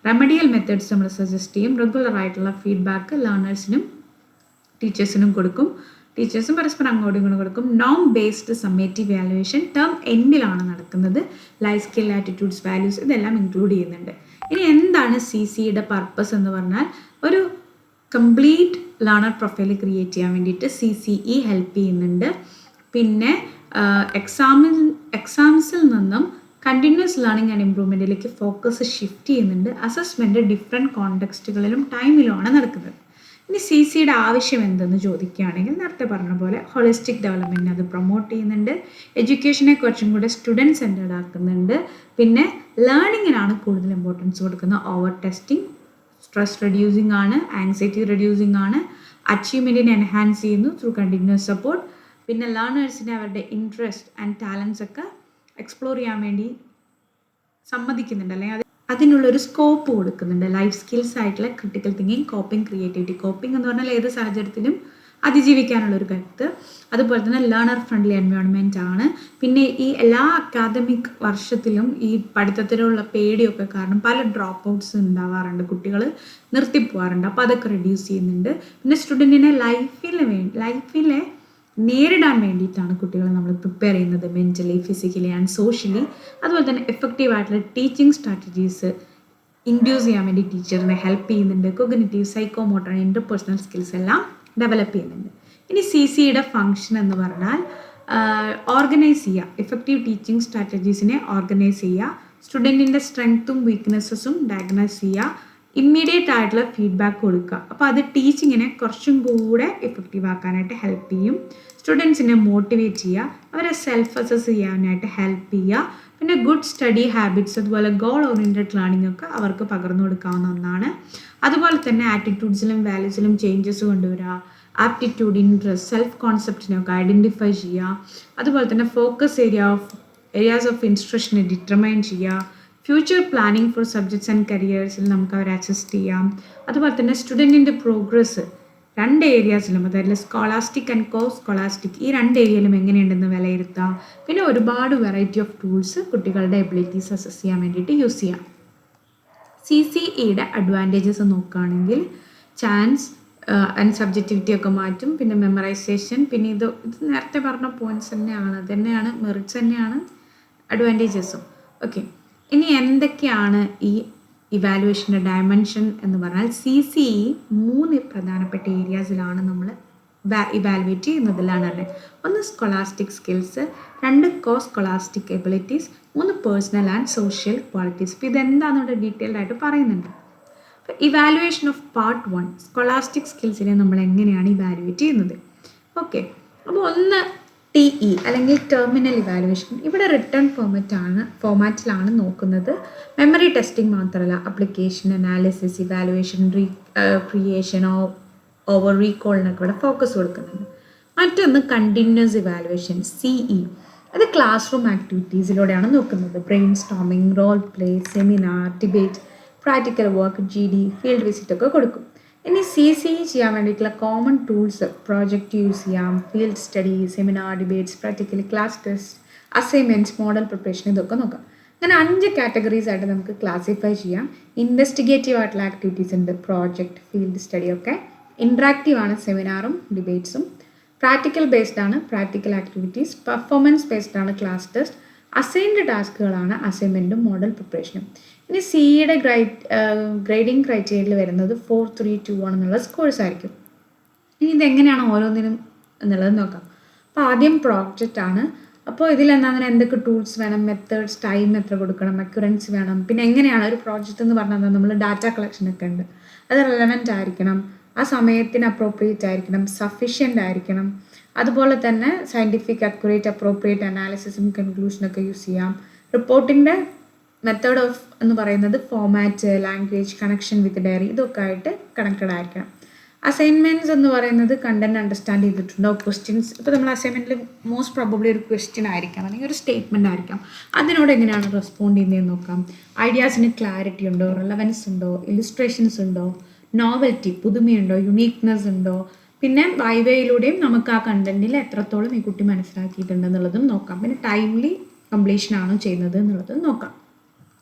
റെമഡിയൽ മെത്തേഡ്സ് നമ്മൾ സജസ്റ്റ് ചെയ്യും. റെഗുലർ ആയിട്ടുള്ള ഫീഡ്ബാക്ക് ലേണേഴ്സിനും ടീച്ചേഴ്സിനും കൊടുക്കും. ടീച്ചേഴ്സും പരസ്പരം അങ്ങോട്ടും ഇങ്ങോട്ടും കൊടുക്കും. നോം ബേസ്ഡ് സമ്മേറ്റീവ് വാലുവേഷൻ ടേം എൻഡിലാണ് നടക്കുന്നത്. ലൈഫ് സ്കിൽ, ആറ്റിറ്റ്യൂഡ്സ്, വാല്യൂസ് ഇതെല്ലാം ഇൻക്ലൂഡ് ചെയ്യുന്നുണ്ട്. ഇനി എന്താണ് CCEയുടെ പർപ്പസ് എന്ന് പറഞ്ഞാൽ ഒരു കംപ്ലീറ്റ് ലേണർ പ്രൊഫൈൽ ക്രിയേറ്റ് ചെയ്യാൻ വേണ്ടിയിട്ട് CCE ഹെൽപ്പ് ചെയ്യുന്നുണ്ട്. പിന്നെ എക്സാംസിൽ നിന്നും കണ്ടിന്യൂസ് ലേണിംഗ് ആൻഡ് ഇംപ്രൂവ്മെൻറ്റിലേക്ക് ഫോക്കസ് ഷിഫ്റ്റ് ചെയ്യുന്നുണ്ട്. അസസ്മെൻറ്റ് ഡിഫറെൻറ്റ് കോണ്ടെക്സ്റ്റുകളിലും ടൈമിലുമാണ് നടക്കുന്നത്. ഇനി സി സിയുടെ ആവശ്യം എന്തെന്ന് ചോദിക്കുകയാണെങ്കിൽ നേരത്തെ പറഞ്ഞ പോലെ ഹോളിസ്റ്റിക് ഡെവലപ്മെൻറ്റ് അത് പ്രൊമോട്ട് ചെയ്യുന്നുണ്ട്, എഡ്യൂക്കേഷനെ കുറച്ചും കൂടെ സ്റ്റുഡൻറ് സെൻറ്റേഡ് ആക്കുന്നുണ്ട്, പിന്നെ ലേണിങ്ങിനാണ് കൂടുതൽ ഇമ്പോർട്ടൻസ് കൊടുക്കുന്നത്. ഓവർ ടെസ്റ്റിംഗ് സ്ട്രെസ് റെഡ്യൂസിങ് ആണ്, ആങ്സൈറ്റി റെഡ്യൂസിങ് ആണ്, അച്ചീവ്മെൻറ്റിനെ എൻഹാൻസ് ചെയ്യുന്നു ത്രൂ കണ്ടിന്യൂസ് സപ്പോർട്ട്, പിന്നെ ലേണേഴ്സിനെ അവരുടെ ഇൻട്രസ്റ്റ് ആൻഡ് ടാലൻസ് ഒക്കെ എക്സ്പ്ലോർ ചെയ്യാൻ വേണ്ടി സമ്മതിക്കുന്നുണ്ട്, അല്ലെങ്കിൽ അതിനുള്ളൊരു സ്കോപ്പ് കൊടുക്കുന്നുണ്ട്. ലൈഫ് സ്കിൽസ് ആയിട്ടുള്ള critical thinking, coping, creativity. Coping എന്ന് പറഞ്ഞാൽ ഏത് സാഹചര്യത്തിലും അതിജീവിക്കാനുള്ളൊരു കരുത്ത്. അതുപോലെ തന്നെ ലേണർ ഫ്രണ്ട്ലി എൻവയോൺമെൻറ്റ് ആണ്. പിന്നെ ഈ എല്ലാ അക്കാദമിക് വർഷത്തിലും ഈ പഠിത്തത്തിലുള്ള പേടിയൊക്കെ കാരണം പല ഡ്രോപ്പ് ഔട്ട്സ് ഉണ്ടാവാറുണ്ട്, കുട്ടികൾ നിർത്തിപ്പോവാറുണ്ട്. അപ്പോൾ അതൊക്കെ റെഡ്യൂസ് ചെയ്യുന്നുണ്ട്. പിന്നെ സ്റ്റുഡൻറ്റിനെ ലൈഫിലെ നേരിടാൻ വേണ്ടിയിട്ടാണ് കുട്ടികളെ നമ്മൾ പ്രിപ്പയർ ചെയ്യുന്നത്, മെൻ്റലി, ഫിസിക്കലി ആൻഡ് സോഷ്യലി. അതുപോലെ തന്നെ എഫക്റ്റീവ് ആയിട്ടുള്ള ടീച്ചിങ് സ്ട്രാറ്റജീസ് ഇൻഡ്യൂസ് ചെയ്യാൻ വേണ്ടി ടീച്ചറിനെ ഹെൽപ്പ് ചെയ്യുന്നുണ്ട്. കൊഗ്നിറ്റീവ്, സൈക്കോമോട്ടർ, ഇൻ്റർപേഴ്സണൽ സ്കിൽസ് എല്ലാം ഡെവലപ്പ് ചെയ്യുന്നുണ്ട്. ഇനി സി സിയുടെ ഫങ്ഷൻ എന്ന് പറഞ്ഞാൽ ഓർഗനൈസ് ചെയ്യുക, എഫക്റ്റീവ് ടീച്ചിങ് സ്ട്രാറ്റജീസിനെ ഓർഗനൈസ് ചെയ്യുക, സ്റ്റുഡൻറ്റിൻ്റെ സ്ട്രെങ്ത്തും വീക്ക്നെസ്സസും ഡയഗ്നോസ് ചെയ്യുക, ഇമ്മീഡിയറ്റ് ആയിട്ടുള്ള ഫീഡ്ബാക്ക് കൊടുക്കുക. അപ്പോൾ അത് ടീച്ചിങ്ങിനെ കുറച്ചും കൂടെ എഫക്റ്റീവ് ആക്കാനായിട്ട് ഹെൽപ്പ് ചെയ്യും. സ്റ്റുഡൻസിനെ മോട്ടിവേറ്റ് ചെയ്യുക, അവരെ സെൽഫ് അസസ് ചെയ്യാനായിട്ട് ഹെൽപ്പ് ചെയ്യുക. പിന്നെ ഗുഡ് സ്റ്റഡി ഹാബിറ്റ്സ് അതുപോലെ ഗോൾ ഓറിയൻറ്റഡ് ലേണിംഗ് ഒക്കെ അവർക്ക് പകർന്നു കൊടുക്കാവുന്ന ഒന്നാണ്. അതുപോലെ തന്നെ ആറ്റിറ്റ്യൂഡ്സിലും വാല്യൂസിലും ചേഞ്ചസ് കൊണ്ടുവരിക, ആപ്റ്റിറ്റ്യൂഡ്, ഇൻട്രസ്റ്റ്, സെൽഫ് കോൺസെപ്റ്റിനൊക്കെ ഐഡൻറ്റിഫൈ ചെയ്യുക. അതുപോലെ തന്നെ ഫോക്കസ് ഏരിയാസ് ഓഫ് ഇൻസ്ട്രക്ഷനെ ഡിറ്റർമൈൻ ചെയ്യുക. Future planning for subjects and കരിയേഴ്സിൽ നമുക്ക് അവരെ അസിസ്റ്റ് ചെയ്യാം. അതുപോലെ തന്നെ സ്റ്റുഡൻറ്റിൻ്റെ പ്രോഗ്രസ് 2 ഏരിയാസിലും, അതായത് സ്കോളാസ്റ്റിക് ആൻഡ് കോ സ്കോളാസ്റ്റിക്, ഈ 2 ഏരിയയിലും എങ്ങനെയുണ്ടെന്ന് വിലയിരുത്താം. പിന്നെ ഒരുപാട് വെറൈറ്റി ഓഫ് ടൂൾസ് കുട്ടികളുടെ എബിലിറ്റീസ് അസസ് ചെയ്യാൻ വേണ്ടിയിട്ട് യൂസ് ചെയ്യാം. സി സി ഇയുടെ അഡ്വാൻറ്റേജസ് നോക്കുകയാണെങ്കിൽ ചാൻസ് ആൻഡ് സബ്ജക്റ്റിവിറ്റി ഒക്കെ മാറ്റും, പിന്നെ മെമ്മറൈസേഷൻ, പിന്നെ ഇത് നേരത്തെ പറഞ്ഞ പോയിന്റ്സ് തന്നെയാണ്, അത് തന്നെയാണ് മെറിറ്റ്സ് തന്നെയാണ് അഡ്വാൻറ്റേജസും. ഓക്കെ, ഇനി എന്തൊക്കെയാണ് ഈ ഇവാലുവേഷൻ്റെ ഡയമെൻഷൻ എന്ന് പറഞ്ഞാൽ സി സി ഇ 3 പ്രധാനപ്പെട്ട ഏരിയാസിലാണ് നമ്മൾ ഇവാലുവേറ്റ് ചെയ്യുന്നത് ലേണറിനെ. 1 scholastic skills, 2 co scholastic abilities, 3 personal and social qualities. ഇപ്പോൾ ഇതെന്താണെന്ന് ഡീറ്റെയിൽഡ് ആയിട്ട് പറയുന്നുണ്ട്. അപ്പോൾ ഇവാലുവേഷൻ ഓഫ് പാർട്ട് 1 സ്കോളാസ്റ്റിക് സ്കിൽസിനെ നമ്മൾ എങ്ങനെയാണ് ഇവാലുവേറ്റ് ചെയ്യുന്നത്. ഓക്കെ, അപ്പോൾ 1 TE അല്ലെങ്കിൽ ടെർമിനൽ ഇവാലുവേഷൻ. ഇവിടെ റിട്ടേൺ ഫോമാറ്റിലാണ് നോക്കുന്നത്. മെമ്മറി ടെസ്റ്റിംഗ് മാത്രമല്ല, application, analysis, evaluation, creation, over റീകോളിനൊക്കെ ഇവിടെ ഫോക്കസ് കൊടുക്കുന്നുണ്ട്. മറ്റൊന്ന് കണ്ടിന്യൂസ് ഇവാലുവേഷൻ CE. അത് ക്ലാസ് റൂം ആക്ടിവിറ്റീസിലൂടെയാണ് നോക്കുന്നത്. Brainstorming, role play, seminar, debate, practical work, GD, field visit ഒക്കെ കൊടുക്കും. ഇനി സി സി ഇ ചെയ്യാൻ വേണ്ടിയിട്ടുള്ള കോമൺ ടൂൾസ്, പ്രോജക്റ്റ് യൂസ് ചെയ്യാം, field study, seminar, debates, practically, class test, assignments, model preparation, ഇതൊക്കെ നോക്കാം. അങ്ങനെ 5 കാറ്റഗറീസ് ആയിട്ട് നമുക്ക് ക്ലാസിഫൈ ചെയ്യാം. ഇൻവെസ്റ്റിഗേറ്റീവ് ആയിട്ടുള്ള ആക്ടിവിറ്റീസ് ഉണ്ട്, പ്രോജക്റ്റ്, ഫീൽഡ് സ്റ്റഡി ഒക്കെ. ഇൻട്രാക്റ്റീവ് ആണ് സെമിനാറും ഡിബേറ്റ്സും. പ്രാക്ടിക്കൽ ബേസ്ഡ് ആണ് പ്രാക്ടിക്കൽ ആക്ടിവിറ്റീസ്. പെർഫോമൻസ് ബേസ്ഡ് ആണ് ക്ലാസ് ടെസ്റ്റ്. അസൈൻഡ് ടാസ്കുകളാണ് അസൈൻമെൻറ്റും മോഡൽ പ്രിപ്പറേഷനും. ഇനി സിയുടെ ഗ്രേഡിംഗ് ക്രൈറ്റീരിയയിൽ വരുന്നത് 4, 3, 2, 1 എന്നുള്ള സ്കോഴ്സ് ആയിരിക്കും. ഇനി ഇതെങ്ങനെയാണ് ഓരോന്നിനും എന്നുള്ളത് നോക്കാം. അപ്പോൾ ആദ്യം പ്രോജക്റ്റ് ആണ്. അപ്പോൾ ഇതിലെന്താണ്, എന്തൊക്കെ ടൂൾസ് വേണം, മെത്തേഡ്സ്, ടൈം എത്ര കൊടുക്കണം, അക്യുറൻസി വേണം. പിന്നെ എങ്ങനെയാണ് ഒരു പ്രോജക്റ്റ് എന്ന് പറഞ്ഞാൽ നമ്മൾ ഡാറ്റ കളക്ഷനൊക്കെ ഉണ്ട്, അത് റെലവൻറ്റ് ആയിരിക്കണം, ആ സമയത്തിന് അപ്രോപ്രിയേറ്റ് ആയിരിക്കണം, സഫിഷ്യൻ്റ് ആയിരിക്കണം. അതുപോലെ തന്നെ സയൻറ്റിഫിക്, അക്യുറേറ്റ്, അപ്രോപ്രിയേറ്റ് അനാലിസിസും കൺക്ലൂഷനൊക്കെ യൂസ് ചെയ്യാം. റിപ്പോർട്ടിൻ്റെ മെത്തേഡ് ഓഫ് എന്ന് പറയുന്നത് format, language, connection with diary, ഇതൊക്കെ ആയിട്ട് കണക്റ്റഡ് ആയിരിക്കണം. അസൈൻമെൻറ്റ്സ് എന്ന് പറയുന്നത് കണ്ടന്റ് അണ്ടർസ്റ്റാൻഡ് ചെയ്തിട്ടുണ്ടോ, ക്വസ്റ്റ്യൻസ്. ഇപ്പോൾ നമ്മൾ അസൈൻമെൻറ്റിൽ മോസ്റ്റ് പ്രോബബ്ലി ഒരു ക്വസ്റ്റ്യൻ ആയിരിക്കാം, അല്ലെങ്കിൽ ഒരു സ്റ്റേറ്റ്മെൻറ്റ് ആയിരിക്കാം, അതിനോട് എങ്ങനെയാണ് റെസ്പോണ്ട് ചെയ്യുന്നതെന്ന് നോക്കാം. ഐഡിയാസിന് ക്ലാരിറ്റി ഉണ്ടോ, റിലവൻസ് ഉണ്ടോ, ഇല്ലുസ്ട്രേഷൻസ് ഉണ്ടോ, നോവൽറ്റി, പുതുമയുണ്ടോ, യുണീക്നെസ് ഉണ്ടോ. പിന്നെ വൈവേയിലൂടെയും നമുക്ക് ആ കണ്ടന്റിൽ എത്രത്തോളം ഈ കുട്ടി മനസ്സിലാക്കിയിട്ടുണ്ടെന്നുള്ളതും നോക്കാം. പിന്നെ ടൈംലി കംപ്ലീഷൻ ആണോ ചെയ്യുന്നത് എന്നുള്ളതും നോക്കാം.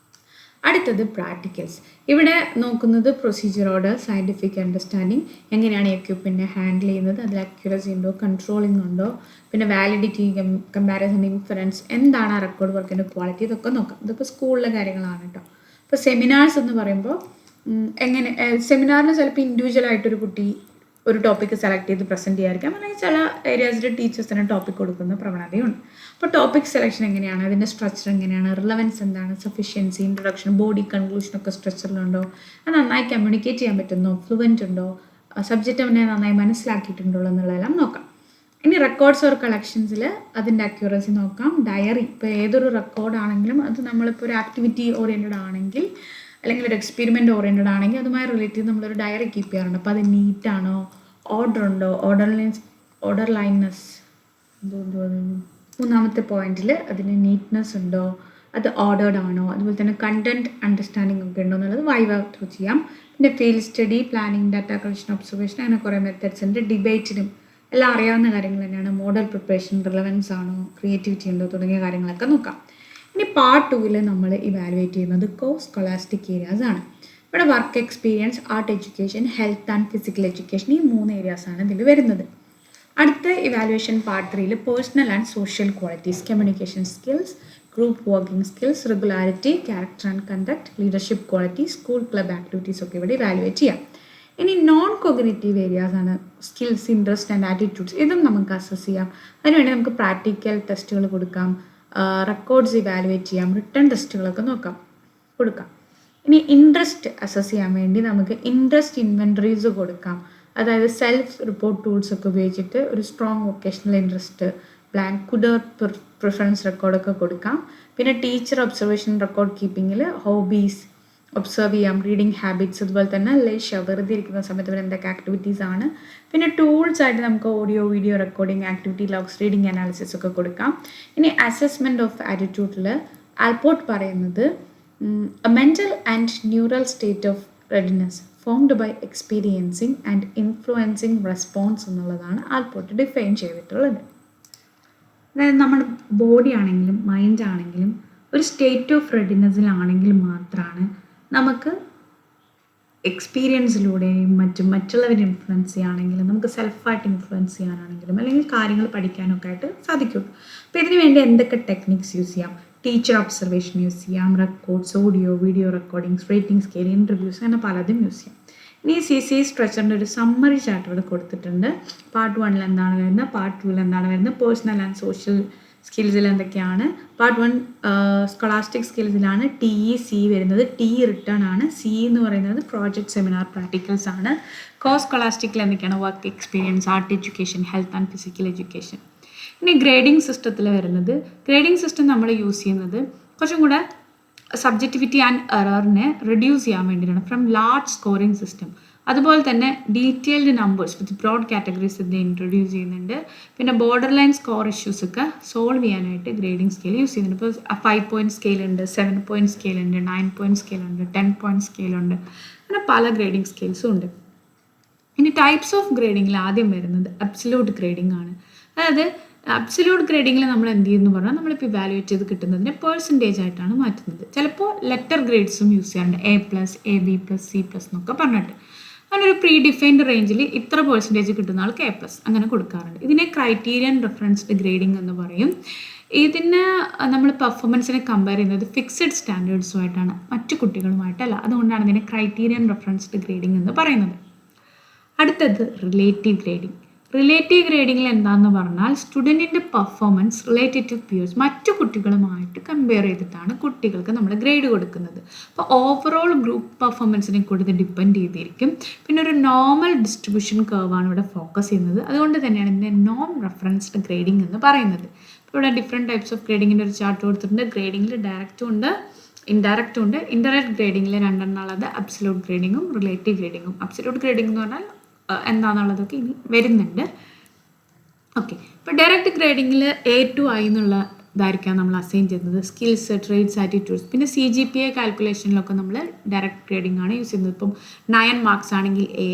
അടുത്തത് പ്രാക്ടിക്കൽസ്. ഇവിടെ നോക്കുന്നത് പ്രൊസീജിയർ ഓർഡർ, സയൻറ്റിഫിക് അണ്ടർസ്റ്റാൻഡിങ്, എങ്ങനെയാണ് എക്യുപ്മെൻറ്റിനെ ഹാൻഡിൽ ചെയ്യുന്നത്, അതിൽ അക്യുറസി ഉണ്ടോ, കൺട്രോളിംഗ് ഉണ്ടോ, പിന്നെ വാലിഡിറ്റി, കമ്പാരിസൺ, ഇൻഫറൻസ്, എന്താണ് ആ റെക്കോർഡ് വർക്കിൻ്റെ ക്വാളിറ്റി, ഇതൊക്കെ നോക്കാം. ഇതൊക്കെ സ്കൂളിലെ കാര്യങ്ങളാണ് കേട്ടോ. ഇപ്പോൾ സെമിനാർസ് എന്ന് പറയുമ്പോൾ എങ്ങനെ, സെമിനാറിന് ചിലപ്പോൾ ഇൻഡിവിജ്വലായിട്ടൊരു കുട്ടി ഒരു ടോപ്പിക്ക് സെലക്ട് ചെയ്ത് പ്രസൻറ്റ് ചെയ്യാതിരിക്കാം, അല്ലെങ്കിൽ ചില ഏരിയാസിലെ ടീച്ചേഴ്സ് തന്നെ ടോപ്പിക് കൊടുക്കുന്ന പ്രവണതയുണ്ട്. അപ്പോൾ ടോപ്പിക് സെലക്ഷൻ എങ്ങനെയാണ്, അതിൻ്റെ സ്ട്രക്ചർ എങ്ങനെയാണ്, റിലവൻസ് എന്താണ്, സഫിഷ്യൻസി, ഇൻട്രൊഡക്ഷൻ, ബോഡി, കൺക്ലൂഷനൊക്കെ സ്ട്രക്ചറിലുണ്ടോ, അത് നന്നായി കമ്മ്യൂണിക്കേറ്റ് ചെയ്യാൻ പറ്റുന്നോ, ഫ്ലുവൻ്റ് ഉണ്ടോ, സബ്ജക്റ്റ് അവനെ നന്നായി മനസ്സിലാക്കിയിട്ടുണ്ടോ എന്നുള്ളതെല്ലാം നോക്കാം. ഇനി റെക്കോർഡ്സ് ഓർ കളക്ഷൻസിൽ അതിൻ്റെ അക്യൂറസി നോക്കാം. ഡയറി, ഇപ്പോൾ ഏതൊരു റെക്കോർഡാണെങ്കിലും അത് നമ്മളിപ്പോൾ ഒരു ആക്ടിവിറ്റി ഓറിയൻറ്റഡ് ആണെങ്കിൽ അല്ലെങ്കിൽ ഒരു എക്സ്പെരിമെൻ്റ് ഓറിയൻറ്റഡ് ആണെങ്കിൽ അതുമായി റിലേറ്റ് ചെയ്ത് നമ്മളൊരു ഡയറി കീപ്പ് ചെയ്യാറുണ്ട്. അപ്പോൾ അത് നീറ്റാണോ, ഓർഡർ ഉണ്ടോ, ഓർഡർ ലൈൻനെസ് മൂന്നാമത്തെ പോയിന്റിൽ അതിന് നീറ്റ്നെസ് ഉണ്ടോ, അത് ഓർഡേർഡ് ആണോ, അതുപോലെ തന്നെ കണ്ടന്റ് അണ്ടർസ്റ്റാൻഡിങ് ഒക്കെ ഉണ്ടോ എന്നുള്ളത് വൈവ ത്രൂ ചെയ്യാം. പിന്നെ field study, planning, data collection, observation, അങ്ങനെ കുറേ മെത്തേഡ്സ് ഉണ്ട്. ഡിബേറ്റിനും എല്ലാം അറിയാവുന്ന കാര്യങ്ങൾ തന്നെയാണ്. മോഡൽ പ്രിപ്പറേഷൻ, റിലവൻസ് ആണോ, ക്രിയേറ്റിവിറ്റി ഉണ്ടോ തുടങ്ങിയ കാര്യങ്ങളൊക്കെ നോക്കാം. ഇനി പാർട്ട് 2 നമ്മൾ ഇവാലുവേറ്റ് ചെയ്യുന്നത് സ്കോളാസ്റ്റിക് ഏരിയാസ് ആണ്. ഇവിടെ work experience, art education, health and physical education, ഈ 3 ഏരിയാസാണ് ഇതിൽ വരുന്നത്. അടുത്ത evaluation part 3 personal and social qualities, communication skills, group working skills, regularity, character and conduct, leadership qualities, school club activities ഒക്കെ ഇവിടെ evaluate ചെയ്യാം. ഇനി നോൺ കോഗ്നിറ്റീവ് ഏരിയാസ് ആണ് skills, interest and attitudes. ഇതും നമുക്ക് അസസ് ചെയ്യാം. അതിനുവേണ്ടി നമുക്ക് പ്രാക്ടിക്കൽ ടെസ്റ്റുകൾ കൊടുക്കാം, റെക്കോർഡ്സ് ഇവാലുവേറ്റ് ചെയ്യാം, റിട്ടേൺ ടെസ്റ്റുകളൊക്കെ കൊടുക്കാം. ഇനി ഇൻട്രസ്റ്റ് അസസ് ചെയ്യാൻ വേണ്ടി നമുക്ക് ഇൻട്രസ്റ്റ് ഇൻവെൻറ്ററീസ് കൊടുക്കാം. അതായത് സെൽഫ് റിപ്പോർട്ട് ടൂൾസ് ഒക്കെ ഉപയോഗിച്ചിട്ട് ഒരു Strong vocational interest, blank Kuder preference റെക്കോർഡൊക്കെ കൊടുക്കാം. പിന്നെ ടീച്ചർ ഒബ്സർവേഷൻ റെക്കോർഡ് കീപ്പിങ്ങിൽ ഹോബീസ് ഒബ്സർവ് ചെയ്യാം, റീഡിങ് ഹാബിറ്റ്സ്, അതുപോലെ തന്നെ ലേഷ്യ വെറുതെ ഇരിക്കുന്ന സമയത്ത് ഇവർ എന്തൊക്കെ ആക്ടിവിറ്റീസ് ആണ്. പിന്നെ ടൂൾസ് ആയിട്ട് നമുക്ക് audio video recording, activity logs, reading analysis ഒക്കെ കൊടുക്കാം. ഇനി അസസ്മെൻറ്റ് ഓഫ് ആറ്റിറ്റ്യൂഡിൽ ആൽപോർട്ട് പറയുന്നത് a mental and neural state of readiness formed by experiencing and influencing response എന്നുള്ളതാണ് ആൽപോർട്ട് ഡിഫൈൻ ചെയ്തിട്ടുള്ളത്. അതായത് നമ്മുടെ ബോഡി ആണെങ്കിലും മൈൻഡ് ആണെങ്കിലും ഒരു സ്റ്റേറ്റ് ഓഫ് റെഡിനെസ്സിലാണെങ്കിൽ മാത്രമാണ് നമുക്ക് എക്സ്പീരിയൻസിലൂടെയും മറ്റുള്ളവരെ ഇൻഫ്ലുവൻസ് ചെയ്യുകയാണെങ്കിലും നമുക്ക് സെൽഫായിട്ട് ഇൻഫ്ലുവൻസ് ചെയ്യാനാണെങ്കിലും അല്ലെങ്കിൽ കാര്യങ്ങൾ പഠിക്കാനൊക്കെ ആയിട്ട് സാധിക്കുള്ളൂ. അപ്പോൾ ഇതിനു വേണ്ടി എന്തൊക്കെ ടെക്നിക്സ് യൂസ് ചെയ്യാം? ടീച്ചർ ഒബ്സർവേഷൻ യൂസ് ചെയ്യാം, records, audio video recordings, rating scale, interviews, അങ്ങനെ പലതും യൂസ് ചെയ്യാം. ഇനി CCI സ്ട്രക്ചറിൻ്റെ ഒരു സമ്മറി ചാർട്ട് ഇവിടെ കൊടുത്തിട്ടുണ്ട്. പാർട്ട് 1 എന്താണ് വരുന്നത്, പാർട്ട് 2 എന്താണ് വരുന്നത്, പേഴ്സണൽ ആൻഡ് സോഷ്യൽ സ്കിൽസിൽ എന്തൊക്കെയാണ്. പാർട്ട് 1 സ്കോളാസ്റ്റിക് സ്കിൽസിലാണ് TEC വരുന്നത്. T റിട്ടേൺ ആണ്. C എന്ന് പറയുന്നത് പ്രോജക്റ്റ്, സെമിനാർ, പ്രാക്ടിക്കൽസ് ആണ്. സ്കോളാസ്റ്റിക്കിൽ എന്തൊക്കെയാണ്? Work experience, art education, health and physical education. ഇനി ഗ്രേഡിംഗ് സിസ്റ്റത്തിൽ വരുന്നത്, ഗ്രേഡിംഗ് സിസ്റ്റം നമ്മൾ യൂസ് ചെയ്യുന്നത് കുറച്ചും കൂടെ സബ്ജക്റ്റിവിറ്റി ആൻഡ് എററിനെ റിഡ്യൂസ് ചെയ്യാൻ വേണ്ടിയിട്ടാണ്. ഫ്രം ലാർജ് സ്കോറിംഗ് സിസ്റ്റം, അതുപോലെ തന്നെ detailed numbers with broad categories ഇത് ഇൻട്രൊഡ്യൂസ് ചെയ്യുന്നുണ്ട്. പിന്നെ ബോർഡർ ലൈൻ സ്കോർ ഇഷ്യൂസ് ഒക്കെ സോൾവ് ചെയ്യാനായിട്ട് ഗ്രേഡിംഗ് സ്കെയിൽ യൂസ് ചെയ്യുന്നുണ്ട്. ഇപ്പോൾ 5 പോയിൻറ്റ് സ്കെയിൽ ഉണ്ട്, 7 പോയിൻറ്റ് സ്കെയിൽ ഉണ്ട്, 9 പോയിൻറ്റ് സ്കെയിൽ ഉണ്ട്, 10 പോയിൻറ്റ് സ്കെയിൽ ഉണ്ട്, അങ്ങനെ പല ഗ്രേഡിംഗ് സ്കെയിൽസും ഉണ്ട്. ഇനി ടൈപ്സ് ഓഫ് ഗ്രേഡിങ്ങിൽ ആദ്യം വരുന്നത് അബ്സല്യൂട്ട് ഗ്രേഡിംഗ് ആണ്. അതായത് അബ്സല്യൂട്ട് ഗ്രേഡിങ്ങിൽ നമ്മൾ എന്ത് ചെയ്യുന്നു പറഞ്ഞാൽ നമ്മളിപ്പോൾ ഇവാലുവേറ്റ് ചെയ്ത് കിട്ടുന്നതിനെ പേഴ്സൻറ്റേജ് ആയിട്ടാണ് മാറ്റുന്നത്. ചിലപ്പോൾ ലെറ്റർ ഗ്രേഡ്സും യൂസ് ചെയ്യാറുണ്ട്, A+, AB+, C+ എന്നൊക്കെ പറഞ്ഞിട്ട്. അങ്ങനെ ഒരു പ്രീ ഡിഫൈൻഡ് റേഞ്ചിൽ ഇത്ര പെർസെൻറ്റേജ് കിട്ടുന്ന ആൾക്ക് A+, അങ്ങനെ കൊടുക്കാറുണ്ട്. ഇതിനെ ക്രൈറ്റീരിയൻ റെഫറൻസ്ഡ് ഗ്രേഡിംഗ് എന്ന് പറയും. ഇതിന് നമ്മൾ പെർഫോമൻസിനെ കമ്പയർ ചെയ്യുന്നത് ഫിക്സഡ് സ്റ്റാൻഡേർഡ്സുമായിട്ടാണ്, മറ്റു കുട്ടികളുമായിട്ടല്ല. അതുകൊണ്ടാണ് ഇതിനെ ക്രൈറ്റീരിയൻ റെഫറൻസ്ഡ് ഗ്രേഡിംഗ് എന്ന് പറയുന്നത്. അടുത്തത് റിലേറ്റീവ് ഗ്രേഡിംഗ്. റിലേറ്റീവ് ഗ്രേഡിങ്ങിൽ എന്താണെന്ന് പറഞ്ഞാൽ സ്റ്റുഡൻറ്റിൻ്റെ പെർഫോമൻസ് റിലേറ്റഡ് ടു പിയേഴ്സ്, മറ്റു കുട്ടികളുമായിട്ട് കമ്പയർ ചെയ്തിട്ടാണ് കുട്ടികൾക്ക് നമ്മൾ ഗ്രേഡ് കൊടുക്കുന്നത്. അപ്പോൾ ഓവറോൾ ഗ്രൂപ്പ് പെർഫോമൻസിനെ കൂടുതൽ ഡിപ്പെൻഡ് ചെയ്തിരിക്കും. പിന്നെ ഒരു നോർമൽ ഡിസ്ട്രിബ്യൂഷൻ കർവാണ് ഇവിടെ ഫോക്കസ് ചെയ്യുന്നത്. അതുകൊണ്ട് തന്നെയാണ് ഇതിനെ നോൺ റെഫറൻസ്ഡ് ഗ്രേഡിംഗ് എന്ന് പറയുന്നത്. ഇപ്പോൾ ഇവിടെ ഡിഫറെൻറ്റ് ടൈപ്സ് ഓഫ് ഗ്രേഡിങ്ങിൻ്റെ ഒരു ചാർട്ട് കൊടുത്തിട്ടുണ്ട്. ഗ്രേഡിങ്ങിൽ ഡയറക്റ്റും ഉണ്ട്, ഇൻഡയറക്റ്റും ഉണ്ട്. ഇൻഡയറക്റ്റ് ഗ്രേഡിങ്ങിൽ രണ്ടെണ്ണമുള്ളത് അബ്സല്യൂട്ട് ഗ്രേഡിങ്ങും റിലേറ്റീവ് ഗ്രേഡിങ്ങും. അബ്സല്യൂട്ട് ഗ്രേഡിംഗ് എന്ന് പറഞ്ഞാൽ എന്താണെന്നുള്ളതൊക്കെ ഇനി വരുന്നുണ്ട്. ഓക്കെ, ഇപ്പോൾ ഡയറക്റ്റ് ഗ്രേഡിങ്ങിൽ A to I എന്നുള്ള ഇതായിരിക്കാം നമ്മൾ അസൈൻ ചെയ്യുന്നത്. Skills, trades, attitudes. പിന്നെ CGPA കാൽക്കുലേഷനിലൊക്കെ നമ്മൾ ഡയറക്റ്റ് ഗ്രേഡിംഗ് ആണ് യൂസ് ചെയ്യുന്നത്. ഇപ്പം 9 മാർക്സ് ആണെങ്കിൽ A,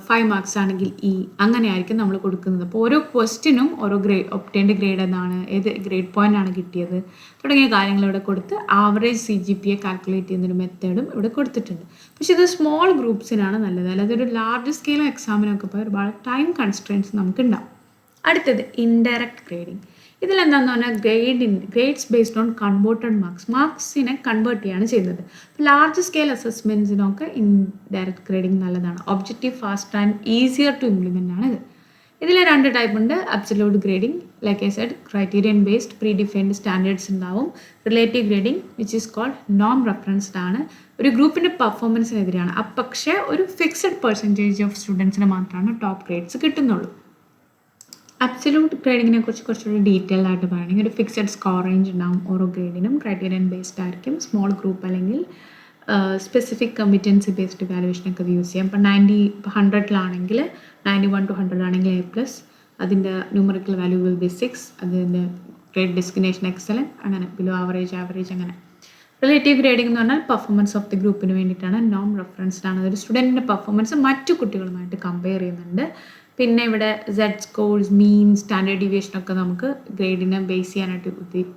5 മാർക്സ് ആണെങ്കിൽ E, അങ്ങനെയായിരിക്കും നമ്മൾ കൊടുക്കുന്നത്. അപ്പോൾ ഓരോ ക്വസ്റ്റിനും ഓരോ ഒബ്റ്റൈൻഡ് ഗ്രേഡ് എന്താണ്, ഏത് ഗ്രേഡ് പോയിൻ്റ് ആണ് കിട്ടിയത് തുടങ്ങിയ കാര്യങ്ങൾ ഇവിടെ കൊടുത്ത് ആവറേജ് CGPA കാൽക്കുലേറ്റ് ചെയ്യുന്നൊരു മെത്തേഡും ഇവിടെ കൊടുത്തിട്ടുണ്ട്. പക്ഷേ ഇത് സ്മോൾ ഗ്രൂപ്പ്സിനാണ് നല്ലത്. അല്ലാതെ ഒരു ലാർജ് സ്കെയിലും എക്സാമിനൊക്കെ പോയി ഒരുപാട് ടൈം കൺസ്ട്രെയിൻസ് നമുക്കുണ്ടാവും. അടുത്തത് ഇൻഡയറക്റ്റ് ഗ്രേഡിംഗ്. ഇതിലെന്താണെന്ന് പറഞ്ഞാൽ ഗ്രേഡ്സ് ബേസ്ഡ് ഓൺ കൺവേർട്ടഡ് മാർക്സിനെ കൺവേർട്ട് ചെയ്യാണ് ചെയ്യുന്നത്. ലാർജ് സ്കെയിൽ അസസ്മെൻറ്റ്സിനൊക്കെ ഇൻഡയറക്റ്റ് ഗ്രേഡിംഗ് നല്ലതാണ്. Objective, fast and easier to implement ആണ് ഇത്. ഇതിൽ 2 ടൈപ്പ് ഉണ്ട്. Absolute grading, like I said criterion based predefined standards ഉണ്ടാവും. Relative grading which is called non referenced ആണ്. ഒരു ഗ്രൂപ്പിൻ്റെ പെർഫോമൻസിനെതിരെയാണ്. പക്ഷേ ഒരു ഫിക്സഡ് പെർസെൻറ്റേജ് ഓഫ് സ്റ്റുഡൻസിന് മാത്രമാണ് ടോപ്പ് ഗ്രേഡ്സ് കിട്ടുന്നുള്ളൂ. അബ്സല്യൂട്ട് ഗ്രേഡിങ്ങിനെ കുറിച്ച് കുറച്ചുകൂടി ഡീറ്റെയിൽഡ് ആയിട്ട് പറയുകയാണെങ്കിൽ ഒരു ഫിക്സഡ് സ്കോർ റേഞ്ച് ഉണ്ടാവും ഓരോ ഗ്രേഡിനും. ക്രൈറ്റീരിയൻ ബേസ്ഡ് ആയിരിക്കും. സ്മോൾ ഗ്രൂപ്പ് അല്ലെങ്കിൽ സ്പെസിഫിക് കമ്പിറ്റൻസി ബേസ്ഡ് വാലുവേഷനൊക്കെ അത് യൂസ് ചെയ്യാം. ഇപ്പം 100ലാണെങ്കിൽ 91 to 100 ആണെങ്കിൽ A+, അതിൻ്റെ ന്യൂമറിക്കൽ വാല്യൂ വിൽ ബി 6, അതിൻ്റെ ഗ്രേഡ് ഡെസ്റ്റിനേഷൻ എക്സലൻറ്റ്, അങ്ങനെ ബിലോ ആവറേജ് അങ്ങനെ. റിലേറ്റീവ് ഗ്രേഡിംഗ് എന്ന് പറഞ്ഞാൽ പെർഫോമൻസ് ഓഫ് ദി ഗ്രൂപ്പിന് വേണ്ടിയിട്ടാണ്. നോൺ റെഫറൻസ്ഡ് ആണ്. അതൊരു സ്റ്റുഡൻറ്റിൻ്റെ പെർഫോമൻസ് മറ്റു കുട്ടികളുമായിട്ട് കമ്പയർ ചെയ്യുന്നുണ്ട്. പിന്നെ ഇവിടെ Z സ്കോർസ്, മീൻ, സ്റ്റാൻഡേർഡ് ഡീവിയേഷനൊക്കെ നമുക്ക് ഗ്രേഡിനെ ബേസ് ചെയ്യാനായിട്ട്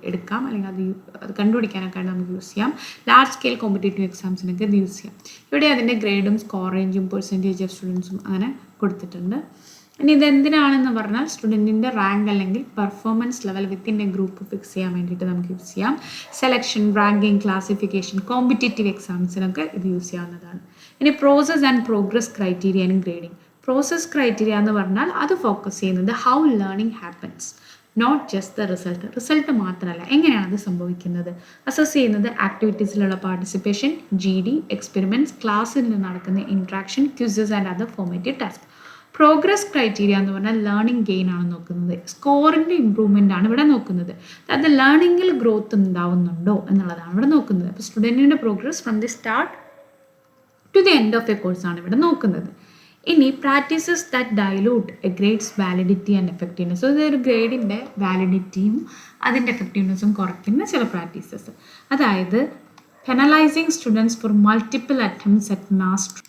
എടുക്കാം, അല്ലെങ്കിൽ അത് കണ്ടുപിടിക്കാനൊക്കെ നമുക്ക് യൂസ് ചെയ്യാം. ലാർജ് സ്കെയിൽ കോമ്പറ്റേറ്റീവ് എക്സാംസിനൊക്കെ ഇത് യൂസ് ചെയ്യാം. ഇവിടെ അതിൻ്റെ ഗ്രേഡും സ്കോർ റേഞ്ചും പെർസെൻറ്റേജ് ഓഫ് സ്റ്റുഡൻസും അങ്ങനെ കൊടുത്തിട്ടുണ്ട്. ഇനി ഇതെന്തിനാണെന്ന് പറഞ്ഞാൽ സ്റ്റുഡൻറ്റിൻ്റെ റാങ്ക് അല്ലെങ്കിൽ performance level within a group fix ചെയ്യാൻ വേണ്ടിയിട്ട് നമുക്ക് യൂസ് ചെയ്യാം. സെലക്ഷൻ, റാങ്കിങ്, ക്ലാസിഫിക്കേഷൻ, കോമ്പറ്റേറ്റീവ് എക്സാംസിനൊക്കെ ഇത് യൂസ് ചെയ്യാവുന്നതാണ്. ഇനി process and progress criteria and grading. Process criteria എന്ന് പറഞ്ഞാൽ അത് ഫോക്കസ് ചെയ്യുന്നത് how learning happens, not just the result മാത്രമല്ല, എങ്ങനെയാണ് അത് സംഭവിക്കുന്നത്. അസസ് ചെയ്യുന്നത് ആക്ടിവിറ്റീസിലുള്ള പാർട്ടിസിപ്പേഷൻ, GD, എക്സ്പെരിമെൻറ്റ്സ്, ക്ലാസ്സിൽ നടക്കുന്ന interaction, quizzes and other formative task. Progress criteria എന്ന് പറഞ്ഞാൽ ലേണിംഗ് ഗെയിൻ ആണ് നോക്കുന്നത്. സ്കോറിൻ്റെ ഇമ്പ്രൂവ്മെൻ്റ് ആണ് ഇവിടെ നോക്കുന്നത്. അതായത് ലേണിങ്ങിൽ ഗ്രോത്ത് ഉണ്ടാവുന്നുണ്ടോ എന്നുള്ളതാണ് ഇവിടെ നോക്കുന്നത്. അപ്പോൾ സ്റ്റുഡൻറ്റിൻ്റെ progress from the start to the end of a course ആണ് ഇവിടെ നോക്കുന്നത്. ഇനി practices that dilute a grade's validity and effectiveness. So ഇതൊരു ഗ്രേഡിൻ്റെ വാലിഡിറ്റിയും അതിൻ്റെ എഫക്റ്റീവ്നെസ്സും കുറയ്ക്കുന്ന ചില പ്രാക്ടീസസ്. അതായത് penalising students for multiple attempts at master.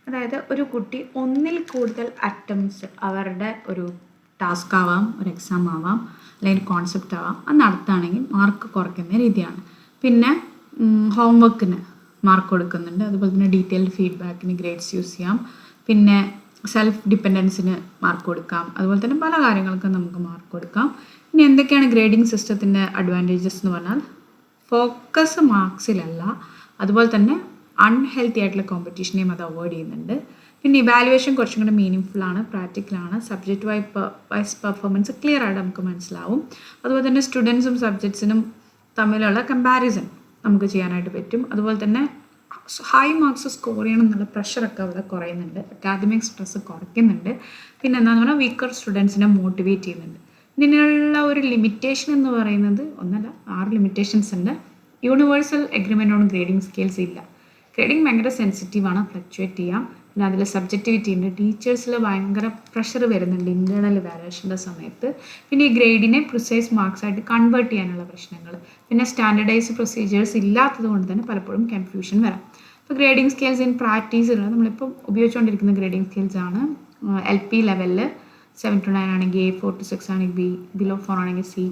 അതായത് ഒരു കുട്ടി ഒന്നിൽ കൂടുതൽ അറ്റംപ്റ്റ്സ് അവരുടെ ഒരു ടാസ്ക് ആവാം, ഒരു എക്സാം ആവാം, അല്ലെങ്കിൽ കോൺസെപ്റ്റ് ആവാം, അത് നടത്തുകയാണെങ്കിൽ മാർക്ക് കുറയ്ക്കുന്ന രീതിയാണ്. പിന്നെ ഹോംവർക്കിന് മാർക്ക് കൊടുക്കുന്നുണ്ട്. അതുപോലെ തന്നെ ഡീറ്റെയിൽഡ് ഫീഡ്ബാക്കിന് ഗ്രേഡ്സ് യൂസ് ചെയ്യാം. പിന്നെ സെൽഫ് ഡിപ്പെൻഡൻസിന് മാർക്ക് കൊടുക്കാം. അതുപോലെ തന്നെ പല കാര്യങ്ങൾക്കും നമുക്ക് മാർക്ക് കൊടുക്കാം. ഇനി എന്തൊക്കെയാണ് ഗ്രേഡിംഗ് സിസ്റ്റത്തിൻ്റെ അഡ്വാൻറ്റേജസ് എന്ന് പറഞ്ഞാൽ ഫോക്കസ് മാർക്സിലല്ല, അതുപോലെ തന്നെ അൺഹെൽത്തി ആയിട്ടുള്ള കോമ്പറ്റീഷനെയും അത് അവോയ്ഡ് ചെയ്യുന്നുണ്ട്. പിന്നെ ഇവാലുവേഷൻ കുറച്ചും കൂടെ മീനിങ് ഫുള്ളാണ്, പ്രാക്ടിക്കലാണ്. സബ്ജക്റ്റ് വൈസ് പെർഫോമൻസ് ക്ലിയർ ആയിട്ട് നമുക്ക് മനസ്സിലാവും. അതുപോലെ തന്നെ സ്റ്റുഡൻസും സബ്ജക്ട്സിനും തമ്മിലുള്ള കമ്പാരിസൺ നമുക്ക് ചെയ്യാനായിട്ട് പറ്റും. അതുപോലെ തന്നെ ഹൈ മാർക്സ് സ്കോർ ചെയ്യണം എന്നുള്ള പ്രഷറൊക്കെ അവിടെ കുറയുന്നുണ്ട്. Academic stress കുറയ്ക്കുന്നുണ്ട്. പിന്നെ എന്താണെന്ന് പറഞ്ഞാൽ വീക്കർ സ്റ്റുഡൻസിനെ മോട്ടിവേറ്റ് ചെയ്യുന്നുണ്ട്. ഇതിനുള്ള ഒരു ലിമിറ്റേഷൻ എന്ന് പറയുന്നത് ഒന്നല്ല, 6 ലിമിറ്റേഷൻസ് ഉണ്ട്. Universal agreement on grading scales ഇല്ല. ഗ്രേഡിംഗ് ഭയങ്കര സെൻസിറ്റീവാണ്, ഫ്ലക്ച്വേറ്റ് ചെയ്യാം. പിന്നെ അതിൽ സബ്ജക്റ്റിവിറ്റി ഉണ്ട്. ടീച്ചേഴ്സിൽ ഭയങ്കര പ്രഷർ വരുന്നുണ്ട് ഇൻറ്റേർണൽ വാലുവേഷൻ്റെ സമയത്ത്. പിന്നെ ഈ ഗ്രേഡിനെ പ്രിസൈസ് മാർക്സ് ആയിട്ട് കൺവേർട്ട് ചെയ്യാനുള്ള പ്രശ്നങ്ങൾ. പിന്നെ സ്റ്റാൻഡർഡൈസ് പ്രൊസീജിയേഴ്സ് ഇല്ലാത്തത് കൊണ്ട് തന്നെ പലപ്പോഴും കൺഫ്യൂഷൻ വരാം. ഇപ്പോൾ ഗ്രേഡിംഗ് സ്കെയിൽസ് ഇൻ പ്രാക്ടീസിലുള്ള നമ്മളിപ്പോൾ ഉപയോഗിച്ചുകൊണ്ടിരിക്കുന്ന ഗ്രേഡിംഗ് സ്കെയിൽസ് ആണ്. LP ലെവലിൽ 7 to 9 ആണെങ്കിൽ A, 4 to 6 ആണെങ്കിൽ B, ബിലോ 4 ആണെങ്കിൽ C.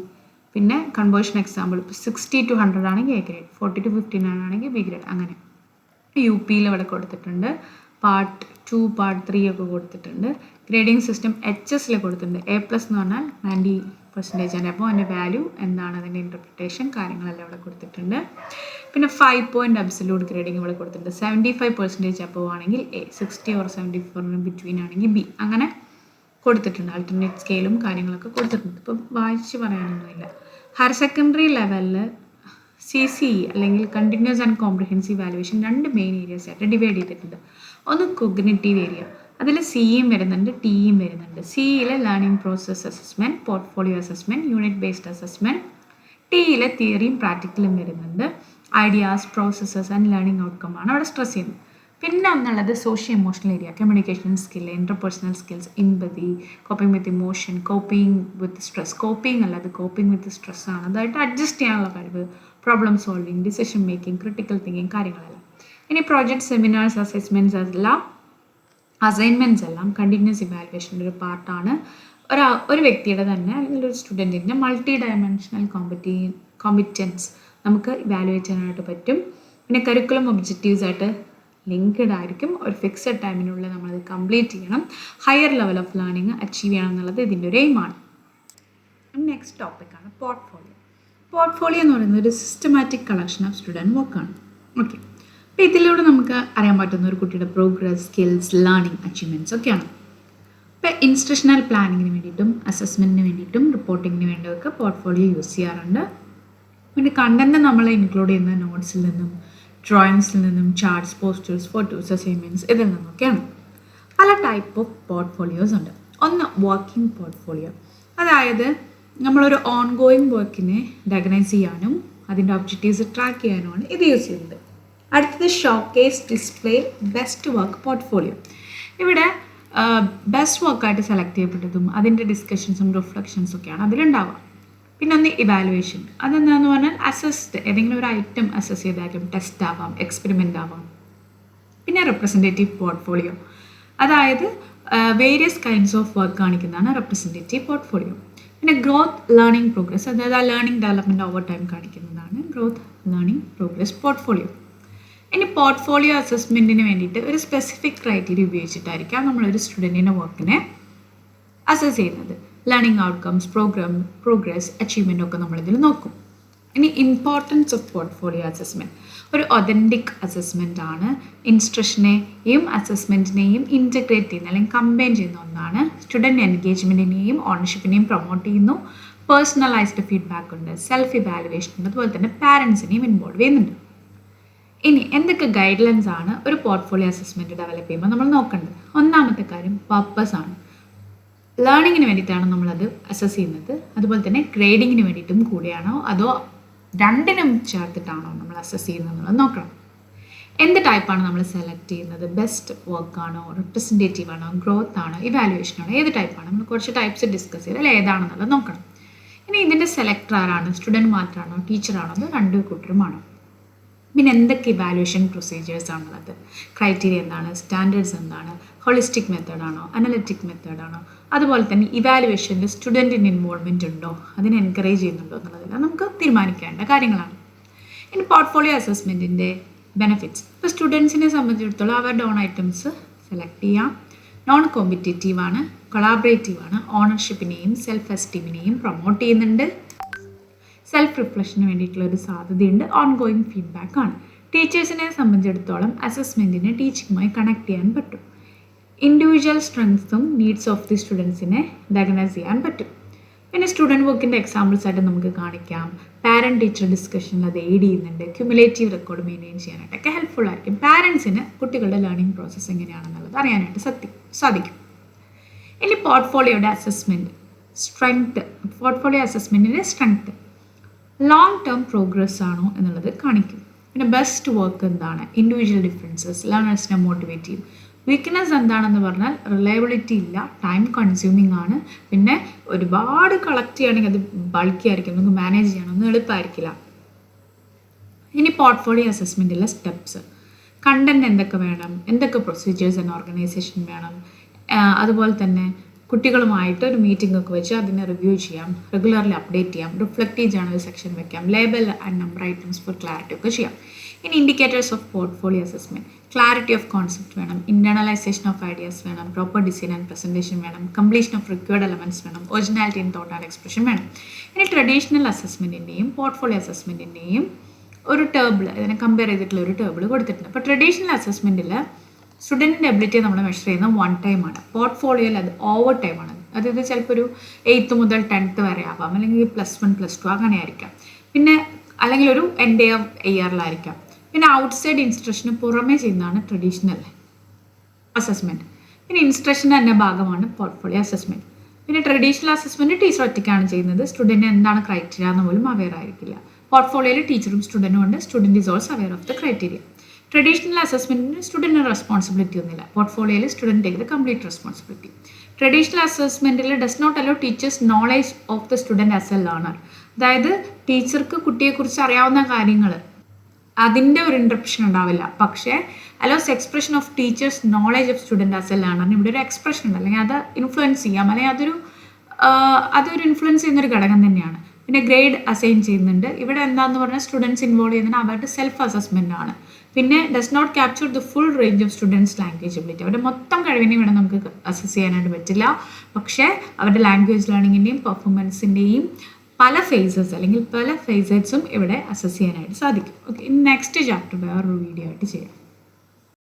പിന്നെ കൺവേർഷൻ എക്സാമ്പിൾ ഇപ്പോൾ 60 to 100 ആണെങ്കിൽ A ഗ്രേഡ്, 40 to 59 ആണെങ്കിൽ B ഗ്രേഡ്. അങ്ങനെ UP ഇവിടെ കൊടുത്തിട്ടുണ്ട്. പാർട്ട് 2, പാർട്ട് 3 ഒക്കെ കൊടുത്തിട്ടുണ്ട്. ഗ്രേഡിംഗ് സിസ്റ്റം HS കൊടുത്തിട്ടുണ്ട്. A+ എന്ന് പറഞ്ഞാൽ 90% ആണ്. അപ്പോൾ അതിൻ്റെ വാല്യൂ എന്താണ്, അതിൻ്റെ ഇൻ്റർപ്രിട്ടേഷൻ കാര്യങ്ങളെല്ലാം ഇവിടെ കൊടുത്തിട്ടുണ്ട്. പിന്നെ 5 പോയിൻ്റ് അബ്സല്യൂട്ട് ഗ്രേഡിംഗ് ഇവിടെ കൊടുത്തിട്ടുണ്ട്. 75% അബവ് ആണെങ്കിൽ A, 60 or 74 ബിറ്റ്വീൻ ആണെങ്കിൽ B, അങ്ങനെ കൊടുത്തിട്ടുണ്ട്. ആൾട്ടർനേറ്റ് സ്കെയിലും കാര്യങ്ങളൊക്കെ കൊടുത്തിട്ടുണ്ട്. ഇപ്പം വായിച്ച് പറയാനൊന്നുമില്ല. ഹയർ സെക്കൻഡറി ലെവലിൽ CCE അല്ലെങ്കിൽ continuous and comprehensive valuation 2 main areas ആയിട്ട് ഡിവൈഡ് ചെയ്തിട്ടുണ്ട്. ഒന്ന് കോഗ്നിറ്റീവ് ഏരിയ, അതിൽ സിയും വരുന്നുണ്ട്, ടിയും വരുന്നുണ്ട്. സിയിലെ learning process assessment, portfolio assessment, unit based assessment. ടിയിലെ തിയറിയും പ്രാക്ടിക്കലും വരുന്നുണ്ട്. Ideas, processes and learning outcome ആണ് അവിടെ സ്ട്രെസ് ചെയ്യുന്നത്. പിന്നെ ഒന്നുള്ളത് socio emotional area, communication skill, interpersonal skills, empathy, coping with emotion, coping with stress. Coping അല്ല, അത് കോപ്പിംഗ് വിത്ത് സ്ട്രെസ് ആണ്. അതായിട്ട് അഡ്ജസ്റ്റ് ചെയ്യാനുള്ള കഴിവ്, problem solving, decision making, critical thinking കാര്യങ്ങളെല്ലാം. ഇനി പ്രോജക്റ്റ്, സെമിനാർസ്, അസൈൻമെൻറ്റ്സ് എല്ലാം കണ്ടിന്യൂസ് ഇവാലുവേഷൻ്റെ ഒരു പാർട്ടാണ്. ഒരു വ്യക്തിയുടെ തന്നെ അല്ലെങ്കിൽ ഒരു സ്റ്റുഡൻറ്റിൻ്റെ മൾട്ടി ഡയമെൻഷണൽ കോമ്പിറ്റൻസ് നമുക്ക് ഇവാലുവേറ്റ് ചെയ്യാനായിട്ട് പറ്റും. പിന്നെ കരിക്കുലം ഒബ്ജക്റ്റീവ്സ് ആയിട്ട് ലിങ്ക്ഡ് ആയിരിക്കും. ഒരു ഫിക്സഡ് ടൈമിനുള്ളിൽ നമ്മളത് കംപ്ലീറ്റ് ചെയ്യണം. Higher level of learning achieve ചെയ്യണം എന്നുള്ളത് ഇതിൻ്റെ ഒരു എയിമാണ്. നെക്സ്റ്റ് ടോപ്പിക്കാണ് പോർട്ട്ഫോളിയോ. പോർട്ട്ഫോളിയോ എന്ന് പറയുന്നത് ഒരു സിസ്റ്റമാറ്റിക് കളക്ഷൻ ഓഫ് സ്റ്റുഡൻറ്റ് വർക്കാണ്. ഓക്കെ, അപ്പോൾ ഇതിലൂടെ നമുക്ക് അറിയാൻ പറ്റുന്ന ഒരു കുട്ടിയുടെ പ്രോഗ്രസ്, സ്കിൽസ്, ലേണിംഗ് അച്ചീവ്മെൻറ്റ്സ് ഒക്കെയാണ്. ഇപ്പോൾ ഇൻസ്ട്രക്ഷണൽ പ്ലാനിങ്ങിന് വേണ്ടിയിട്ടും അസസ്മെൻറ്റിന് വേണ്ടിയിട്ടും റിപ്പോർട്ടിങ്ങിന് വേണ്ടിയൊക്കെ പോർട്ട്ഫോളിയോ യൂസ് ചെയ്യാറുണ്ട്. പിന്നെ കണ്ടന്റ് നമ്മൾ ഇൻക്ലൂഡ് ചെയ്യുന്ന നോട്ട്സിൽ നിന്നും ഡ്രോയിങ്സിൽ നിന്നും ചാർട്ട്സ്, പോസ്റ്റേഴ്സ്, ഫോട്ടോസ്, അസൈൻമെൻറ്റ്സ് ഇതിൽ നിന്നൊക്കെയാണ്. പല ടൈപ്പ് ഓഫ് പോർട്ട്ഫോളിയോസ് ഉണ്ട്. ഒന്ന് വർക്കിംഗ് പോർട്ട്ഫോളിയോ, അതായത് നമ്മളൊരു ഓൺ ഗോയിങ് വർക്കിനെ ഡയഗ്നൈസ് ചെയ്യാനും അതിൻ്റെ ഒബ്ജക്റ്റീവ്സ് ട്രാക്ക് ചെയ്യാനുമാണ് ഇത് യൂസ് ചെയ്യുന്നത്. അടുത്തത് showcase display best work portfolio. ഇവിടെ ബെസ്റ്റ് വർക്കായിട്ട് സെലക്ട് ചെയ്യപ്പെട്ടതും അതിൻ്റെ ഡിസ്കഷൻസും റിഫ്ലക്ഷൻസും ഒക്കെയാണ് അതിലുണ്ടാവുക. പിന്നെ ഒന്ന് ഇവാലുവേഷൻ, അതെന്താണെന്ന് പറഞ്ഞാൽ അസസ്ഡ്, ഏതെങ്കിലും ഒരു ഐറ്റം അസസ് ചെയ്താലും ടെസ്റ്റ് ആവാം, എക്സ്പെരിമെൻ്റ് ആവാം. പിന്നെ റെപ്രസെൻറ്റേറ്റീവ് പോർട്ട്ഫോളിയോ, അതായത് വേരിയസ് കൈൻഡ്സ് ഓഫ് വർക്ക് കാണിക്കുന്നതാണ് റെപ്രസെൻറ്റേറ്റീവ് പോർട്ട്ഫോളിയോ. പിന്നെ ഗ്രോത്ത് ലേണിംഗ് പ്രോഗ്രസ്, അതായത് ആ ലേണിംഗ് ഡെവലപ്മെൻറ്റ് ഓവർ ടൈം കാണിക്കുന്നതാണ് ഗ്രോത്ത് ലേണിംഗ് പ്രോഗ്രസ് പോർട്ട്ഫോളിയോ. ഇനി പോർട്ട്ഫോളിയോ അസസ്മെൻറ്റിന് വേണ്ടിയിട്ട് ഒരു സ്പെസിഫിക് ക്രൈറ്റീരിയ ഉപയോഗിച്ചിട്ടായിരിക്കാം നമ്മളൊരു സ്റ്റുഡൻറ്റിൻ്റെ വർക്കിനെ അസസ് ചെയ്യുന്നത്. ലേണിംഗ് ഔട്ട്കംസ്, പ്രോഗ്രസ്, അച്ചീവ്മെൻ്റ് ഒക്കെ നമ്മളിതിൽ നോക്കും. ഇനി ഇമ്പോർട്ടൻസ് ഓഫ് പോർട്ട്ഫോളിയോ അസസ്മെൻറ്റ്, ഒരു ഒതൻറ്റിക് അസസ്മെൻ്റ് ആണ്. ഇൻസ്ട്രക്ഷനെയും അസസ്മെൻറ്റിനെയും ഇൻറ്റഗ്രേറ്റ് ചെയ്യുന്ന അല്ലെങ്കിൽ കമ്പൈൻ ചെയ്യുന്ന ഒന്നാണ്. സ്റ്റുഡൻറ്റ് എൻഗേജ്മെൻറ്റിനെയും ഓണർഷിപ്പിനെയും പ്രൊമോട്ട് ചെയ്യുന്നു. പേഴ്സണലൈസ്ഡ് ഫീഡ്ബാക്ക് ഉണ്ട്, സെൽഫ് ഇവാലുവേഷൻ ഉണ്ട്, അതുപോലെ തന്നെ പാരൻസിനെയും ഇൻവോൾവ് ചെയ്യുന്നുണ്ട്. ഇനി എന്തൊക്കെ ഗൈഡ് ലൈൻസ് ആണ് ഒരു പോർട്ട്ഫോളിയോ അസസ്മെൻറ്റ് ഡെവലപ്പ് ചെയ്യുമ്പോൾ നമ്മൾ നോക്കേണ്ടത്? ഒന്നാമത്തെ കാര്യം പർപ്പസ് ആണ്. ലേണിങ്ങിന് വേണ്ടിയിട്ടാണ് നമ്മളത് അസസ് ചെയ്യുന്നത്, അതുപോലെ തന്നെ ഗ്രേഡിങ്ങിന് വേണ്ടിയിട്ടും കൂടിയാണോ അതോ രണ്ടിനും ചേർത്തിട്ടാണോ നമ്മൾ അസസ് ചെയ്യുന്നത് എന്നുള്ളത് നോക്കണം. എന്ത് ടൈപ്പാണ് നമ്മൾ സെലക്ട് ചെയ്യുന്നത്? ബെസ്റ്റ് വർക്കാണോ, റെപ്രസെൻറ്റേറ്റീവ് ആണോ, ഗ്രോത്ത് ആണോ, ഇവാലുവേഷൻ ആണോ, ഏത് ടൈപ്പാണ്? നമ്മൾ കുറച്ച് ടൈപ്സ് ഡിസ്കസ് ചെയ്താൽ ഏതാണെന്നുള്ളത് നോക്കണം. ഇനി ഇതിൻ്റെ സെലക്ടർ ആരാണ്? സ്റ്റുഡൻറ്റ് മാത്രമാണോ, ടീച്ചറാണോ, അത് രണ്ട് കൂട്ടരുമാണോ? പിന്നെ എന്തൊക്കെ ഇവാലുവേഷൻ പ്രൊസീജിയേഴ്സ് ആണുള്ളത്? ക്രൈറ്റീരിയ എന്താണ്? സ്റ്റാൻഡേർഡ്സ് എന്താണ്? ഹോളിസ്റ്റിക് മെത്തേഡാണോ, അനലിറ്റിക് മെത്തേഡാണോ? അതുപോലെ തന്നെ ഇവാലുവേഷനിൽ സ്റ്റുഡൻറ്റിൻ്റെ ഇൻവോൾവ്മെൻറ്റ് ഉണ്ടോ, അതിനെ എൻകറേജ് ചെയ്യുന്നുണ്ടോ എന്നുള്ളതെല്ലാം നമുക്ക് തീരുമാനിക്കേണ്ട കാര്യങ്ങളാണ്. ഇനി പോർട്ട്ഫോളിയോ അസസ്മെൻറ്റിൻ്റെ ബെനിഫിറ്റ്സ്, ഇപ്പോൾ സ്റ്റുഡൻസിനെ സംബന്ധിച്ചിടത്തോളം അവരുടെ ഓൺ ഐറ്റംസ് സെലക്ട് ചെയ്യാം, നോൺ കോമ്പറ്റേറ്റീവ് ആണ്, കൊളാബറേറ്റീവ് ആണ്, ഓണർഷിപ്പിനെയും സെൽഫ് എസ്റ്റീമിനെയും പ്രൊമോട്ട് ചെയ്യുന്നുണ്ട്, സെൽഫ് റിഫ്ലക്ഷന് വേണ്ടിയിട്ടുള്ള ഒരു സാധ്യതയുണ്ട്, ഓൺ ഗോയിങ് ഫീഡ്ബാക്ക് ആണ്. ടീച്ചേഴ്സിനെ സംബന്ധിച്ചിടത്തോളം അസസ്മെൻറ്റിനെ ടീച്ചിങ്ങുമായി കണക്ട് ചെയ്യാൻ പറ്റും. ഇൻഡിവിജ്വൽ സ്ട്രെങ്സും നീഡ്സ് ഓഫ് ദി സ്റ്റുഡൻസിനെ ഡയഗ്നൈസ് ചെയ്യാൻ പറ്റും. പിന്നെ സ്റ്റുഡൻറ്റ് വർക്കിൻ്റെ എക്സാമ്പിൾസ് ആയിട്ട് നമുക്ക് കാണിക്കാം. പാരൻറ്റ് ടീച്ചർ ഡിസ്കഷനിൽ അത് എയ്ഡ് ചെയ്യുന്നുണ്ട്. ക്യുമുലേറ്റീവ് റെക്കോർഡ് മെയിൻറ്റെയിൻ ചെയ്യാനായിട്ടൊക്കെ ഹെൽപ്ഫുൾ ആയിരിക്കും. പാരൻസിന് കുട്ടികളുടെ ലേണിംഗ് പ്രോസസ്സ് എങ്ങനെയാണെന്നുള്ളത് അറിയാനായിട്ട് സാധിക്കും. ഇനി പോർട്ട്ഫോളിയോയുടെ അസസ്മെൻറ്റ് സ്ട്രെങ്ത്, പോർട്ട്ഫോളിയോ അസസ്മെൻറ്റിൻ്റെ സ്ട്രെങ്ത് ലോങ് ടേം പ്രോഗ്രസ് ആണോ എന്നുള്ളത് കാണിക്കും. പിന്നെ ബെസ്റ്റ് വർക്ക് എന്താണ്? ഇൻഡിവിജ്വൽ ഡിഫറൻസസ്, ലേണേഴ്സിനെ മോട്ടിവേറ്റ് ചെയ്യും. വീക്ക്നെസ് എന്താണെന്ന് പറഞ്ഞാൽ റിലയബിലിറ്റി ഇല്ല, ടൈം കൺസ്യൂമിങ് ആണ്, പിന്നെ ഒരുപാട് കളക്ട് ചെയ്യുകയാണെങ്കിൽ അത് ബൾക്കി ആയിരിക്കും, നമുക്ക് മാനേജ് ചെയ്യണമെന്ന് എളുപ്പമായിരിക്കില്ല. ഇനി പോർട്ട്ഫോളിയോ അസസ്മെൻറ്റിലെ സ്റ്റെപ്സ്, കണ്ടന്റ് എന്തൊക്കെ വേണം, എന്തൊക്കെ പ്രൊസീജിയേഴ്സ് ആൻഡ് ഓർഗനൈസേഷൻ വേണം, അതുപോലെ തന്നെ കുട്ടികളുമായിട്ട് ഒരു മീറ്റിംഗ് ഒക്കെ വെച്ച് അതിനെ റിവ്യൂ ചെയ്യാം, റെഗുലർലി അപ്ഡേറ്റ് ചെയ്യാം, റിഫ്ലക്റ്റീവ് ജേണൽ സെക്ഷൻ വെക്കാം, label and number items four clarity ഒക്കെ ചെയ്യാം. ഇനി indicators of portfolio assessment, clarity of concept വേണം, ഇൻറ്റേർണലൈസേഷൻ ഓഫ് ഐഡിയാസ് വേണം, പ്രോപ്പർ ഡിസൈൻ ആൻഡ് പ്രസൻറ്റേഷൻ വേണം, കംപ്ലീഷൻ ഓഫ് റിക്വയർഡ് എലമെൻറ്റ്സ് വേണം, originality in thought and expression വേണം. ഇനി ട്രഡീഷണൽ അസസ്മെൻറ്റിൻ്റെയും പോർട്ട്ഫോളിയോ അസസ്മെൻറ്റിൻ്റെയും ഒരു ടേബിൾ, ഇതിനെ കമ്പയർ ചെയ്തിട്ടുള്ള ഒരു ടേബിൾ കൊടുത്തിട്ടുണ്ട്. അപ്പോൾ ട്രഡീഷണൽ അസസ്മെൻറ്റിൽ സ്റ്റുഡൻറ്റിൻ്റെ എബിലിറ്റിയെ നമ്മൾ മെഷർ ചെയ്യുന്ന 1 ടൈമാണ്. പോർട്ട്ഫോളിയോയിൽ അത് ഓവർ ടൈമാണ്. അതായത് ചിലപ്പോൾ ഒരു 8th മുതൽ 10th വരെ ആവാം, അല്ലെങ്കിൽ +1 +2 അങ്ങനെ ആയിരിക്കാം. പിന്നെ അല്ലെങ്കിൽ ഒരു എൻഡ് ഓഫ് ഇയറിലായിരിക്കാം. പിന്നെ ഔട്ട്സൈഡ് ഇൻസ്ട്രക്ഷന് പുറമേ ചെയ്യുന്നതാണ് ട്രഡീഷണൽ അസസ്മെൻറ്റ്. പിന്നെ ഇൻസ്ട്രക്ഷൻ തന്നെ ഭാഗമാണ് പോർട്ട്ഫോളിയോ അസസ്മെൻറ്റ്. പിന്നെ ട്രഡീഷണൽ അസസ്മെൻറ്റ് ടീച്ചർ ഒറ്റയ്ക്കാണ് ചെയ്യുന്നത്, സ്റ്റുഡൻറ്റ് എന്താണ് ക്രൈറ്റീരിയ എന്ന് പോലും അവെയർ ആയിരിക്കില്ല. പോർട്ട്ഫോളിയോയിൽ ടീച്ചറും സ്റ്റുഡൻറ്റും ഉണ്ട്, student is also aware of the criteria. Traditional അസസ്മെൻറ്റിന് സ്റ്റുഡൻറ്റിന് റെസ്പോൺസിബിലിറ്റി ഒന്നുമില്ല, പോർട്ട്ഫോളിയോയിൽ student take the complete responsibility. Traditional അസസ്മെൻറ്റിൽ does not allow teacher's knowledge of the student as a learner. അതായത് ടീച്ചർക്ക് കുട്ടിയെക്കുറിച്ച് അറിയാവുന്ന കാര്യങ്ങൾ അതിൻ്റെ ഒരു ഇൻട്രപ്ഷൻ ഉണ്ടാവില്ല, പക്ഷേ allows expression of teacher's knowledge of student as a ലേണറിന് ഇവിടെ ഒരു എക്സ്പ്രഷൻ ഉണ്ട്, അല്ലെങ്കിൽ അത് ഇൻഫ്ലുവൻസ് ചെയ്യാം, അല്ലെങ്കിൽ അതൊരു ഇൻഫ്ലുവൻസ് ചെയ്യുന്നൊരു ഘടകം തന്നെയാണ്. പിന്നെ ഗ്രേഡ് അസൈൻ ചെയ്യുന്നുണ്ട്. ഇവിടെ എന്താണെന്ന് പറഞ്ഞാൽ സ്റ്റുഡൻസ് ഇൻവോൾവ് ചെയ്യുന്നത് അവരുടെ സെൽഫ് അസസ്മെൻ്റ് ആണ്. പിന്നെ does not capture the full range of students language ability. അവരുടെ മൊത്തം കഴിവിനെ ഇവിടെ നമുക്ക് അസസ് ചെയ്യാനായിട്ട് പറ്റില്ല, പക്ഷേ അവരുടെ ലാംഗ്വേജ് ലേണിങ്ങിൻ്റെയും പെർഫോമൻസിൻ്റെയും പല ഫേസസ് അല്ലെങ്കിൽ പല ഫേസസും ഇവിടെ അസസ് ചെയ്യാനായിട്ട് സാധിക്കും. ഓക്കെ, നെക്സ്റ്റ് ചാപ്റ്റർ വേറൊരു വീഡിയോ ആയിട്ട് ചെയ്യാം.